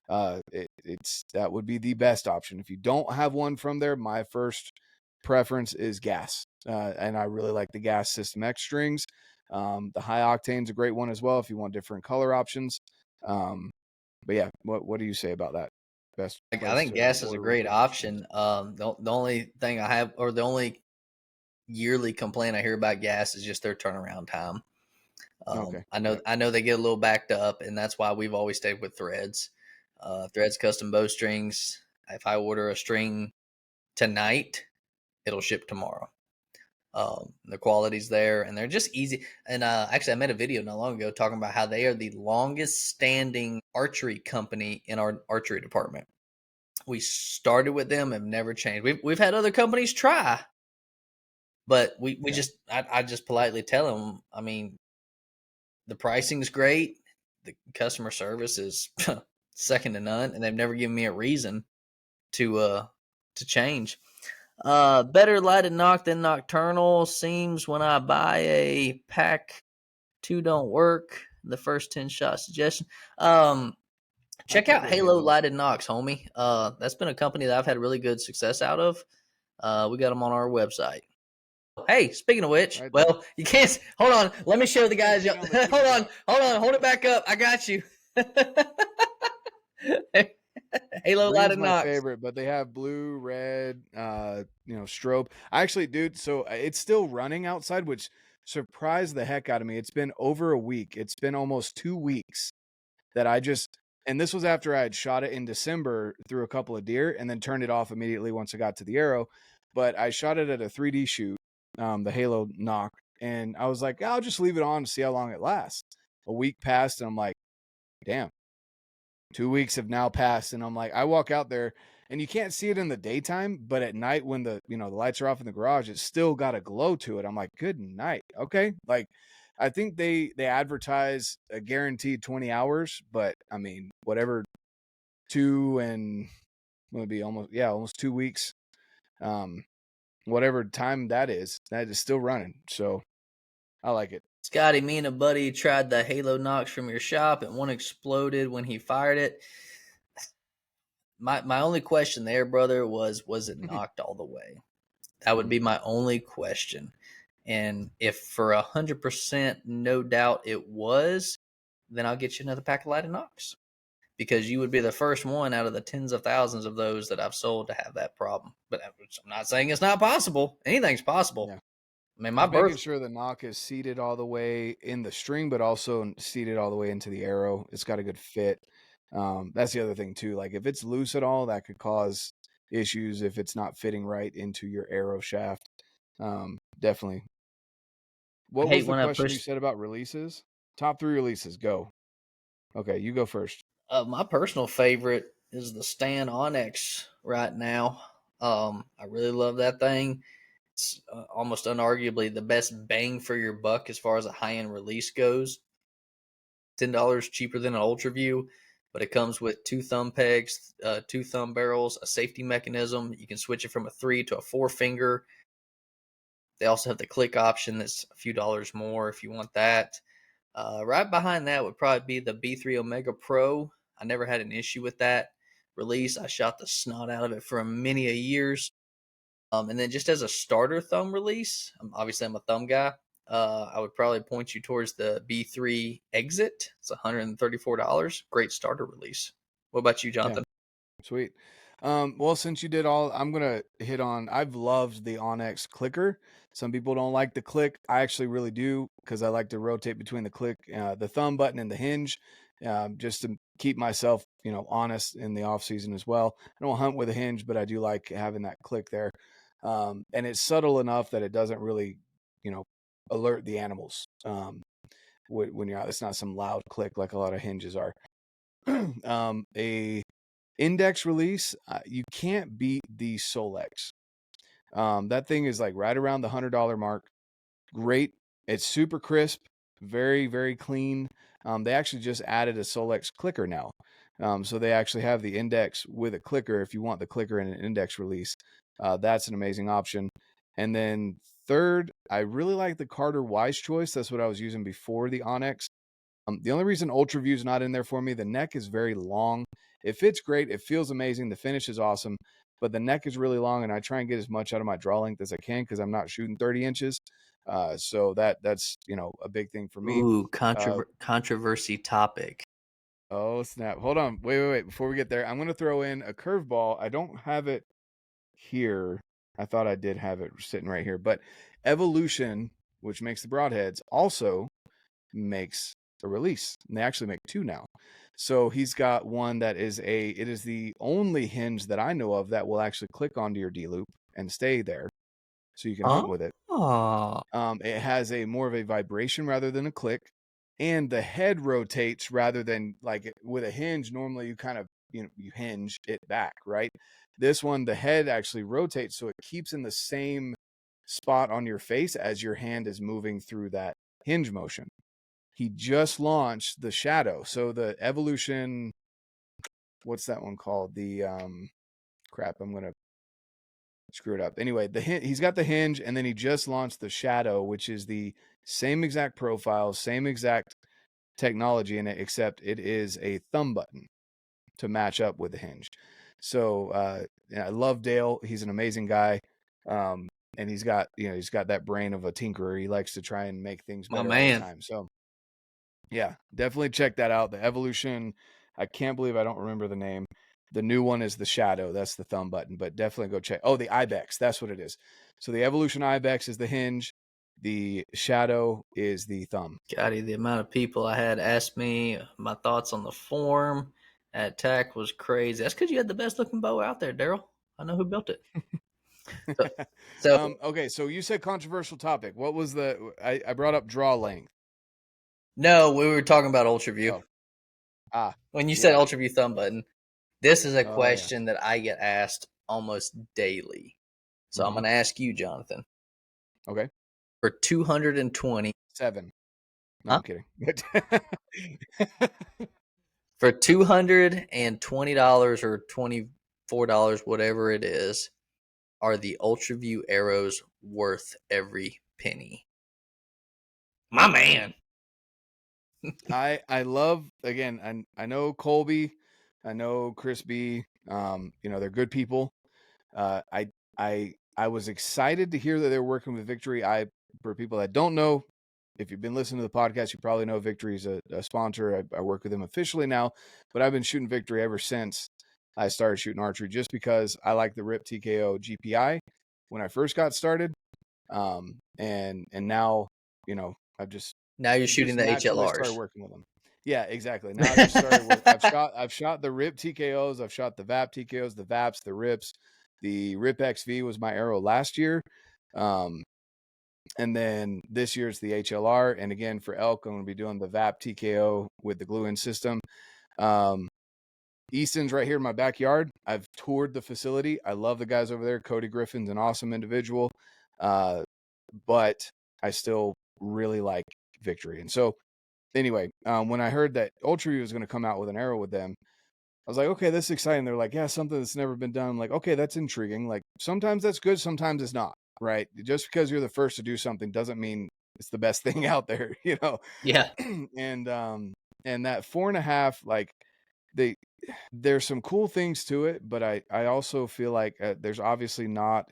That would be the best option. If you don't have one from there, my first preference is gas. And I really like the gas System X strings. The high octane's a great one as well if you want different color options. But yeah, what do you say about that? I think gas is a great option. The only thing I have, or the only yearly complaint I hear about gas is just their turnaround time. Okay. I know they get a little backed up, and that's why we've always stayed with Threads. Threads custom bow strings. If I order a string tonight, it'll ship tomorrow. The quality's there, and they're just easy. And actually, I made a video not long ago talking about how they are the longest standing archery company in our archery department. We started with them and never changed. We've had other companies try, but I just politely tell them, I mean, the pricing's great, the customer service is second to none, and they've never given me a reason to change. Better lighted nock than nocturnal. Seems when I buy a pack 2 don't work. The first 10 shot suggestion. Check out Halo lighted nocks, homie. That's been a company that I've had really good success out of. We got them on our website. Hey, speaking of which, well, you can't. Hold on. Let me show the guys. Hold on. Hold it back up. I got you. Halo lighted nocks. My favorite, but they have blue, red, strobe. Actually, dude, so it's still running outside, which surprised the heck out of me. It's been over a week. It's been almost 2 weeks that and this was after I had shot it in December through a couple of deer and then turned it off immediately once I got to the arrow. But I shot it at a 3D shoot, the Halo nock, and I was like, I'll just leave it on to see how long it lasts. A week passed, and I'm like, damn. 2 weeks have now passed, and I'm like, I walk out there, and you can't see it in the daytime, but at night when the lights are off in the garage, it's still got a glow to it. I'm like, good night. Okay. Like, I think they advertise a guaranteed 20 hours, but I mean, whatever, 2 and would be almost 2 weeks. Whatever time that is still running. So I like it. Scotty, me and a buddy tried the Halo nocks from your shop, and one exploded when he fired it. My only question there, brother, was it knocked all the way? That would be my only question. And if for 100% no doubt it was, then I'll get you another pack of lighted nocks, because you would be the first one out of the tens of thousands of those that I've sold to have that problem. But I'm not saying it's not possible. Anything's possible. Yeah. I mean, making sure the nock is seated all the way in the string, but also seated all the way into the arrow. It's got a good fit. That's the other thing too. Like if it's loose at all, that could cause issues if it's not fitting right into your arrow shaft. Definitely. I What was hate the when I question you push. said about releases? Top 3 releases, go. Okay, you go first. My personal favorite is the Stan Onyx right now. I really love that thing. It's almost unarguably the best bang for your buck as far as a high end release goes. $10 cheaper than an Ultraview, but it comes with 2 thumb pegs, 2 thumb barrels, a safety mechanism. You can switch it from a 3 to a 4 finger. They also have the click option that's a few dollars more if you want that. Right behind that would probably be the B3 Omega Pro. I never had an issue with that release. I shot the snot out of it for many a years. And then just as a starter thumb release, obviously I'm a thumb guy. I would probably point you towards the B3 Exit. It's $134. Great starter release. What about you, Yeah. Jonathan? Sweet. Well, since you did all, I'm gonna hit on. I've loved the Onyx clicker. Some people don't like the click. I actually really do because I like to rotate between the click, the thumb button, and the hinge, just to keep myself, honest in the off season as well. I don't hunt with a hinge, but I do like having that click there, and it's subtle enough that it doesn't really, you know, alert the animals. When you're out, it's not some loud click like a lot of hinges are. A index release, you can't beat the Solex. That thing is like right around the $100 mark. Great. It's super crisp, very, very clean. They actually just added a Solex clicker now. So they actually have the index with a clicker if you want the clicker in an index release. That's an amazing option. And then third, I really like the Carter Wise Choice. That's what I was using before the Onyx. The only reason Ultraview is not in there for me, the neck is very long. It fits great. It feels amazing. The finish is awesome, but the neck is really long, and I try and get as much out of my draw length as I can because I'm not shooting 30 inches. So that's a big thing for me. Ooh, Uh, controversy topic. oh snap! Hold on, wait. Before we get there, I'm going to throw in a curveball. I don't have it here. I thought I did have it sitting right here, but Evolution, which makes the broadheads, also makes a release, and they actually make 2 now. So he's got one that is it is the only hinge that I know of that will actually click onto your D loop and stay there, so you can hunt with it. Oh, It has a more of a vibration rather than a click, and the head rotates rather than like with a hinge. Normally, you kind of you hinge it back, right? This one, the head actually rotates, so it keeps in the same spot on your face as your hand is moving through that hinge motion. He just launched the Shadow. So the Evolution, what's that one called? The crap, I'm gonna screw it up. Anyway, he's got the hinge, and then he just launched the Shadow, which is the same exact profile, same exact technology in it, except it is a thumb button to match up with the hinge. So I love Dale. He's an amazing guy. And he's got that brain of a tinkerer. He likes to try and make things my better all the man. time. So yeah, definitely check that out. The Evolution, I can't believe I don't remember the name. The new one is the Shadow. That's the thumb button, but definitely go check. Oh, the Ibex. That's what it is. So the Evolution Ibex is the hinge. The Shadow is the thumb. Gotti, the amount of people I had ask me my thoughts on the Phorm at TAC was crazy. That's because you had the best looking bow out there, Daryl. I know who built it. So, so Okay, so you said controversial topic. What was I brought up draw length. no, we were talking about Ultraview. Oh, ah, When you said yeah. Ultraview thumb button, this is a Oh, yeah. question that I get asked almost daily. So I'm Mm-hmm. going to ask you, Jonathan, Okay. for 220. 7. No, Huh? I'm kidding. For $220 or $24, whatever it is, are the Ultraview arrows worth every penny? My man. I love, again, I know Colby, I know Chris B. They're good people. I was excited to hear that they were working with Victory. For people that don't know, if you've been listening to the podcast, you probably know Victory is a sponsor. I work with them officially now, but I've been shooting Victory ever since I started shooting archery, just because I like the RIP TKO GPI when I first got started. And now, I've Now you're shooting just the naturally HLRs. started working with them. Yeah, exactly. Now I've just started work. I've shot the Rip TKOs. I've shot the VAP TKOs, the VAPs, the Rips. The Rip XV was my arrow last year. And then this year's the HLR. And again, for elk, I'm going to be doing the VAP TKO with the glue-in system. Easton's right here in my backyard. I've toured the facility. I love the guys over there. Cody Griffin's an awesome individual. But I still really like Victory. And so anyway, when I heard that Ultraview was going to come out with an arrow with them, I was like, okay, this is exciting. They're like, yeah, something that's never been done. I'm like, okay, that's intriguing. Like sometimes that's good, sometimes it's not, right? Just because you're the first to do something doesn't mean it's the best thing out there, you know? Yeah. And that 4.5, like there's some cool things to it, but I also feel like there's obviously not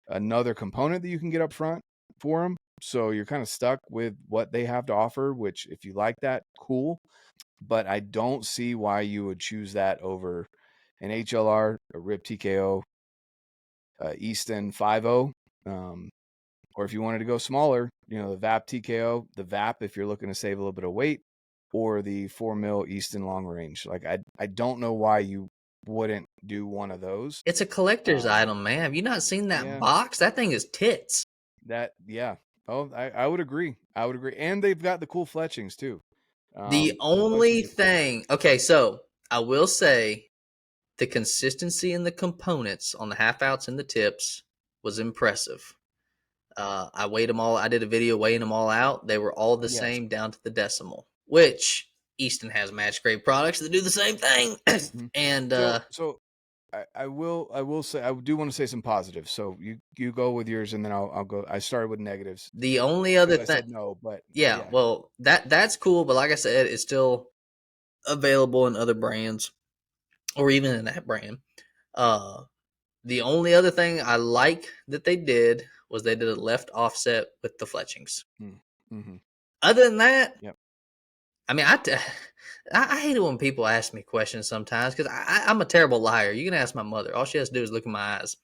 another component that you can get up front for them. So you're kind of stuck with what they have to offer, which if you like that, cool. But I don't see why you would choose that over an HLR, a Rip TKO, Easton 5.0, or if you wanted to go smaller, you know, the VAP TKO, the VAP if you're looking to save a little bit of weight, or the 4 mil Easton long range. Like I don't know why you wouldn't do one of those. It's a collector's item, man. Have you not seen that Yeah. box? That thing is tits. Yeah. Oh, I would agree. I would agree. And they've got the cool fletchings too. The only thing, okay, so I will say the consistency in the components on the half outs and the tips was impressive. I weighed them all. I did a video weighing them all out. They were all the same down to the decimal, which Easton has match grade products that do the same thing. And so I will say I do want to say some positives. So you go with yours, and then I'll go. I started with negatives. The only other thing, I said no, but yeah, well that's cool. But like I said, it's still available in other brands, or even in that brand. The only other thing I like that they did was they did a left offset with the fletchings. Mm-hmm. Other than that, yep. I mean, I hate it when people ask me questions sometimes because I'm a terrible liar. You can ask my mother. All she has to do is look in my eyes.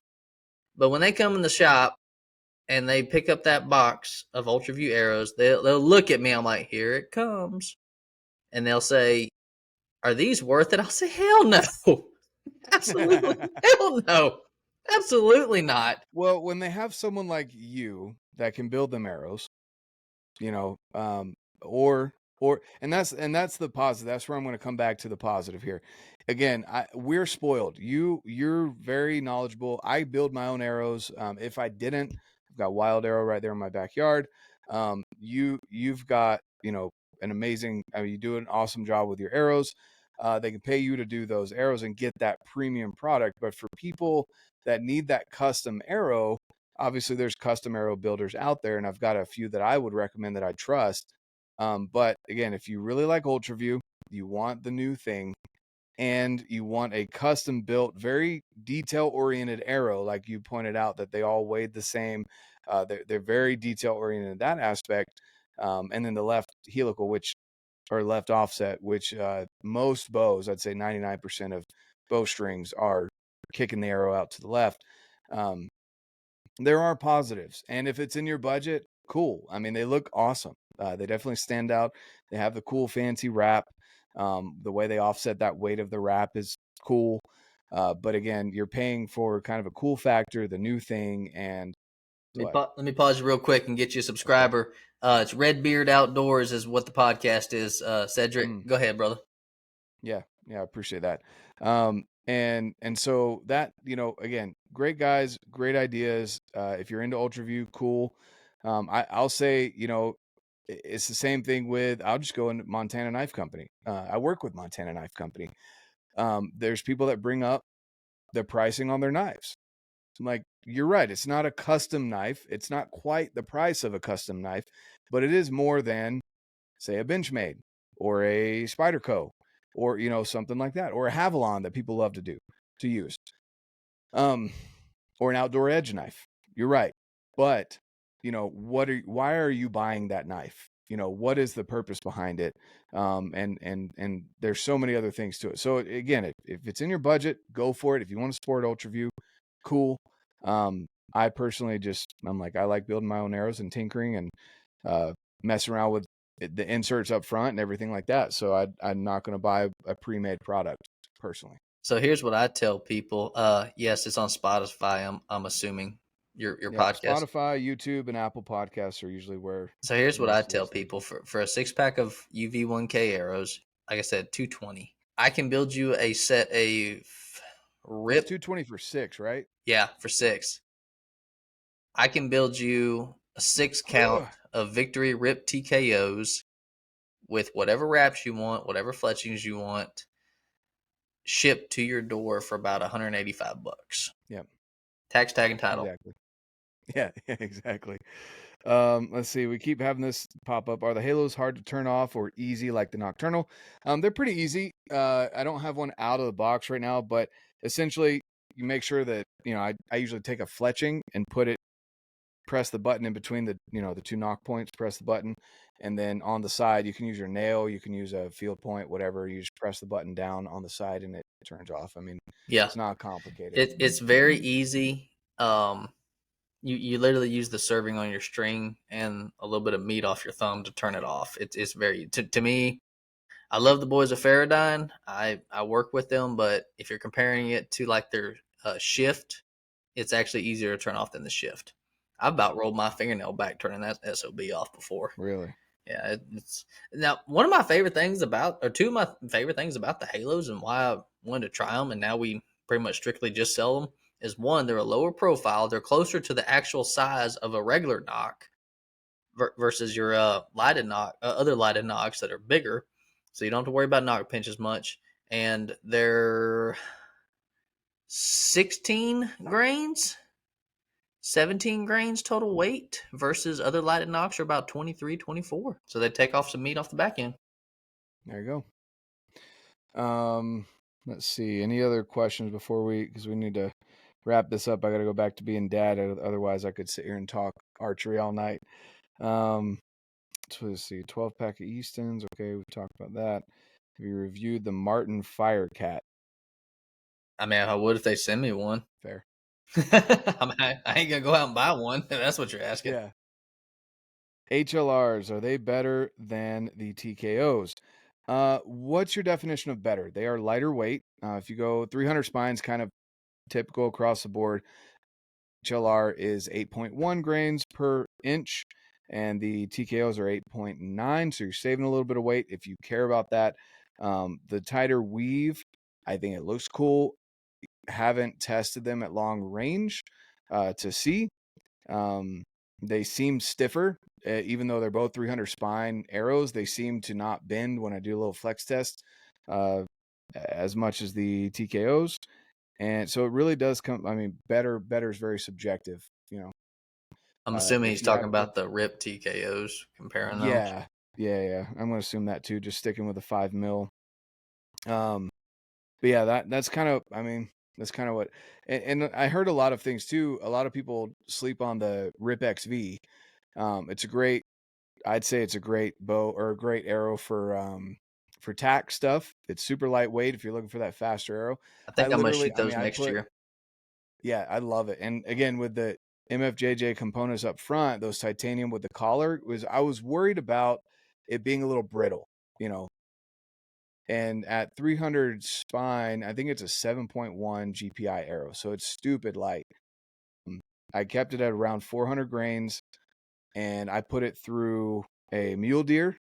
But when they come in the shop and they pick up that box of Ultraview arrows, they'll look at me. I'm like, here it comes. And they'll say, are these worth it? I'll say, hell no. Absolutely. Hell no. Absolutely not. Well, when they have someone like you that can build them arrows, you know, or and that's the positive. That's where I'm going to come back to the positive here. Again, we're spoiled. You're very knowledgeable. I build my own arrows. If I didn't, I've got Wild Arrow right there in my backyard. You've got, you know, an amazing. I mean, you do an awesome job with your arrows. They can pay you to do those arrows and get that premium product. But for people that need that custom arrow, obviously there's custom arrow builders out there, and I've got a few that I would recommend that I trust. But again, if you really like Ultraview, you want the new thing, and you want a custom built, very detail oriented arrow, like you pointed out that they all weighed the same. They're very detail oriented in that aspect. And then the left helical, or left offset, which most bows, I'd say 99% of bowstrings are kicking the arrow out to the left. There are positives, and if it's in your budget, cool. I mean, they look awesome. They definitely stand out. They have the cool fancy wrap. The way they offset that weight of the wrap is cool. But again, you're paying for kind of a cool factor, the new thing. And let me pause you real quick and get you a subscriber. Okay. It's Redbeard Outdoors is what the podcast is. Cedric, go ahead, brother. Yeah, I appreciate that. And so that, you know, again, great guys, great ideas. If you're into Ultraview, cool. I'll say, you know, it's the same thing with, I'll just go into Montana Knife Company. I work with Montana Knife Company. There's people that bring up the pricing on their knives. I'm like, you're right. It's not a custom knife. It's not quite the price of a custom knife, but it is more than, say, a Benchmade or a Spyderco, or, you know, something like that, or a Havalon that people love to use, or an outdoor edge knife. You're right. But, you know, why are you buying that knife? You know, what is the purpose behind it? And there's so many other things to it. So again, if it's in your budget, go for it. If you want to support Ultraview, cool. I personally I'm like, I like building my own arrows and tinkering and messing around with the inserts up front and everything like that. So I'm not going to buy a pre-made product personally. So here's what I tell people. Yes, it's on Spotify. I'm assuming your Yep, podcast. Spotify, YouTube, and Apple Podcasts are usually where. So here's what I most of tell these things. people for a 6-pack of UV1K arrows. Like I said, 220. I can build you a set of It's rip. 220 for 6, right? Yeah, for 6. I can build you a 6 count of Victory Rip TKOs with whatever wraps you want, whatever fletchings you want, shipped to your door for about $185. Yep. Tax, tag, and title. Exactly. Yeah, exactly. Let's see. We keep having this pop up. Are the halos hard to turn off or easy like the Nocturnal? They're pretty easy. I don't have one out of the box right now, but essentially you make sure that, I usually take a fletching and press the button in between the, the two nock points, press the button. And then on the side, you can use your nail, you can use a field point, whatever. You just press the button down on the side and it turns off. I mean, yeah, it's not complicated. It's very easy. You literally use the serving on your string and a little bit of meat off your thumb to turn it off. It's very to me. I love the boys of Faradyne. I work with them, but if you're comparing it to like their shift, it's actually easier to turn off than the shift. I've about rolled my fingernail back turning that SOB off before. Really? Yeah, it's now one of my favorite things about, or two of my favorite things about the Halos and why I wanted to try them, and now we pretty much strictly just sell them, is one, they're a lower profile. They're closer to the actual size of a regular nock versus your lighted nock, other lighted nocks that are bigger. So you don't have to worry about nock pinch as much. And they're 16 grains, 17 grains total weight versus other lighted nocks are about 23, 24. So they take off some meat off the back end. There you go. Let's see. Any other questions because we need to wrap this up. I got to go back to being dad. Otherwise, I could sit here and talk archery all night. So let's see. 12-pack of Eastons. Okay, we've talked about that. Have you reviewed the Martin Firecat? I mean, I would if they send me one. Fair. I ain't gonna go out and buy one. If that's what you're asking. Yeah. HLRs, are they better than the TKOs? What's your definition of better? They are lighter weight. If you go 300 spines, kind of typical across the board. HLR is 8.1 grains per inch, and the TKOs are 8.9. So you're saving a little bit of weight if you care about that. The tighter weave, I think it looks cool. Haven't tested them at long range to see. They seem stiffer, even though they're both 300 spine arrows. They seem to not bend when I do a little flex test as much as the TKOs. And so it really does come. I mean, better is very subjective, I'm assuming he's talking about the RIP TKOs, comparing those. Yeah. I'm going to assume that too. Just sticking with the 5 mil. But yeah, that's kind of. I mean, that's kind of what. And I heard a lot of things too. A lot of people sleep on the RIP XV. I'd say it's a great bow or a great arrow for tack stuff. It's super lightweight if you're looking for that faster arrow. I think I'm gonna shoot those next year. Yeah, I love it. And again, with the MFJJ components up front, those titanium with the collar, I was worried about it being a little brittle, And at 300 spine, I think it's a 7.1 GPI arrow, so it's stupid light. I kept it at around 400 grains, and I put it through a mule deer,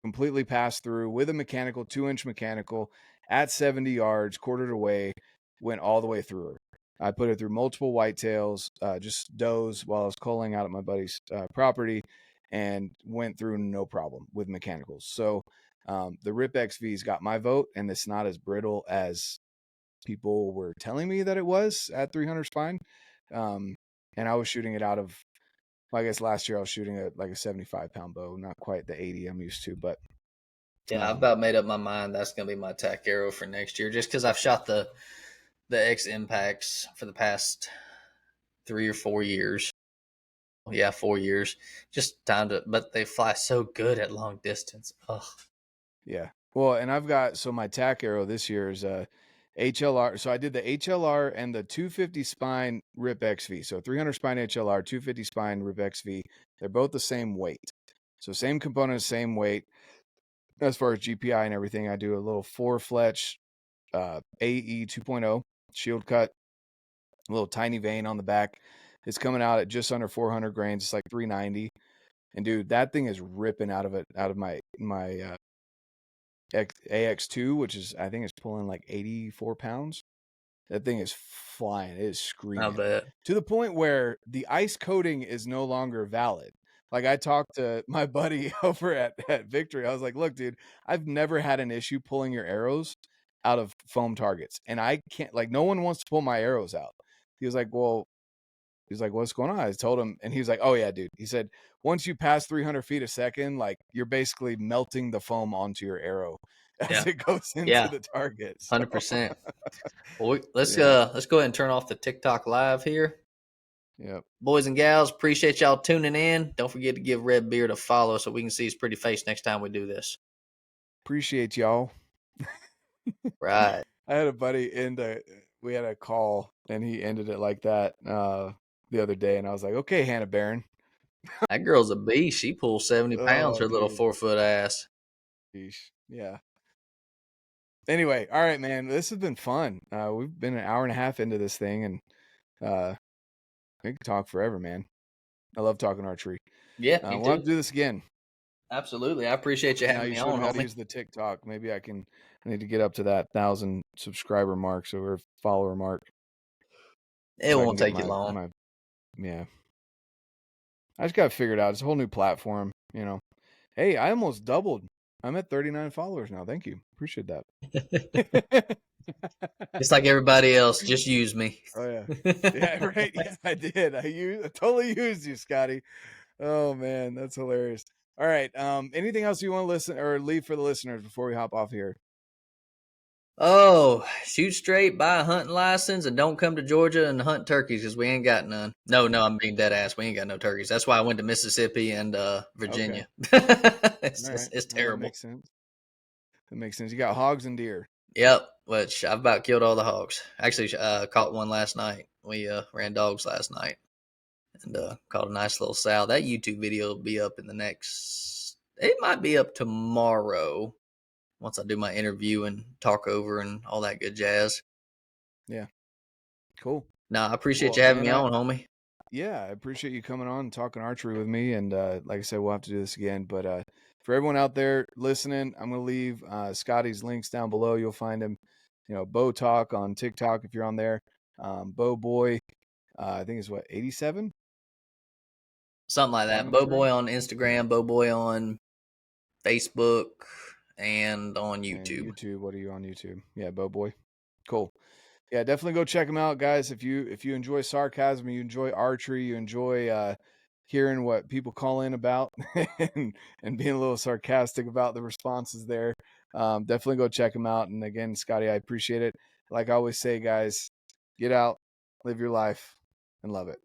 completely passed through with a mechanical, 2-inch mechanical at 70 yards, quartered away, went all the way through her. I put it through multiple whitetails, just does while I was culling out at my buddy's property, and went through no problem with mechanicals. So the RIP XV's got my vote, and it's not as brittle as people were telling me that it was at 300 spine. And I was shooting it out of, I guess last year I was shooting a 75-pound bow, not quite the 80 I'm used to, but yeah, I've about made up my mind that's gonna be my tack arrow for next year, just because I've shot the X Impacts for the past 3 or 4 years. Yeah, 4 years. Just time to, but they fly so good at long distance. Ugh. Yeah. Well, and my tack arrow this year is a HLR. So I did the HLR and the 250 spine RIP XV. So 300 spine HLR, 250 spine RIP XV. They're both the same weight. So same components, same weight. As far as GPI and everything, I do a little 4-fletch AE 2.0 shield cut, a little tiny vein on the back. It's coming out at just under 400 grains. It's like 390. And dude, that thing is ripping out of my AX2, which is, I think it's pulling like 84 pounds. That thing is flying. It is I screaming bet. to the point where the ice coating is no longer valid. Like, I talked to my buddy over at Victory. I was like, look, dude, I've never had an issue pulling your arrows out of foam targets. And I can't, like, no one wants to pull my arrows out. He was like, well, he's like, what's going on? I told him, and he was like, oh yeah, dude. He said, once you pass 300 feet a second, like, you're basically melting the foam onto your arrow as Yeah. it goes into Yeah. the target. 100%. Well, let's Yeah. let's go ahead and turn off the TikTok live here. Yep. Boys and gals, appreciate y'all tuning in. Don't forget to give Red Beard a follow so we can see his pretty face next time we do this. Appreciate y'all. Right. I had a buddy we had a call and he ended it like that the other day, and I was like, okay, Hannah Barron. That girl's a beast. She pulls 70 pounds, Oh, her little dude. 4-foot ass. Sheesh. Yeah. Anyway, all right, man. This has been fun. We've been an hour and a half into this thing, and we can talk forever, man. I love talking archery. Yeah, me We'll have to too. do this again. Absolutely. I appreciate you Now having you me showed on, me how to homie. use the TikTok. Maybe I need to get up to that 1,000 subscriber mark, or follower mark. It So I won't can take get you long. yeah. I just got to figure it out. It's a whole new platform, you know. Hey, I almost doubled. I'm at 39 followers now. Thank you. Appreciate that. It's like everybody else. Just use me. Oh yeah. Yeah, right. Yeah, I did. I totally used you, Scotty. Oh man, that's hilarious. All right. Anything else you want to listen or leave for the listeners before we hop off here? Oh, shoot straight, buy a hunting license, and don't come to Georgia and hunt turkeys because we ain't got none. No, I'm being dead ass. We ain't got no turkeys. That's why I went to Mississippi and Virginia. Okay. It's All right. just, it's Well, that terrible. makes sense. That makes sense. You got hogs and deer. Yep, which I've about killed all the hogs. Actually, caught one last night. We ran dogs last night and caught a nice little sow. That YouTube video will be up in the next. It might be up tomorrow once I do my interview and talk over and all that good jazz. Yeah. Cool. Nah, I appreciate Well, you having me Hannah, on, homie. yeah, I appreciate you coming on and talking archery with me. And like I said, we'll have to do this again. But for everyone out there listening, I'm going to leave Scotty's links down below. You'll find him, Bow Talk on TikTok if you're on there. BowBoy, I think it's 87? Something like that. BowBoy on Instagram, BowBoy on Facebook, and on YouTube. And YouTube. What are you on YouTube? Yeah, BowBoy. Cool. Yeah, definitely go check them out, guys. If you enjoy sarcasm, you enjoy archery, you enjoy hearing what people call in about and being a little sarcastic about the responses there, definitely go check them out. And again, Scotty, I appreciate it. Like I always say, guys, get out, live your life, and love it.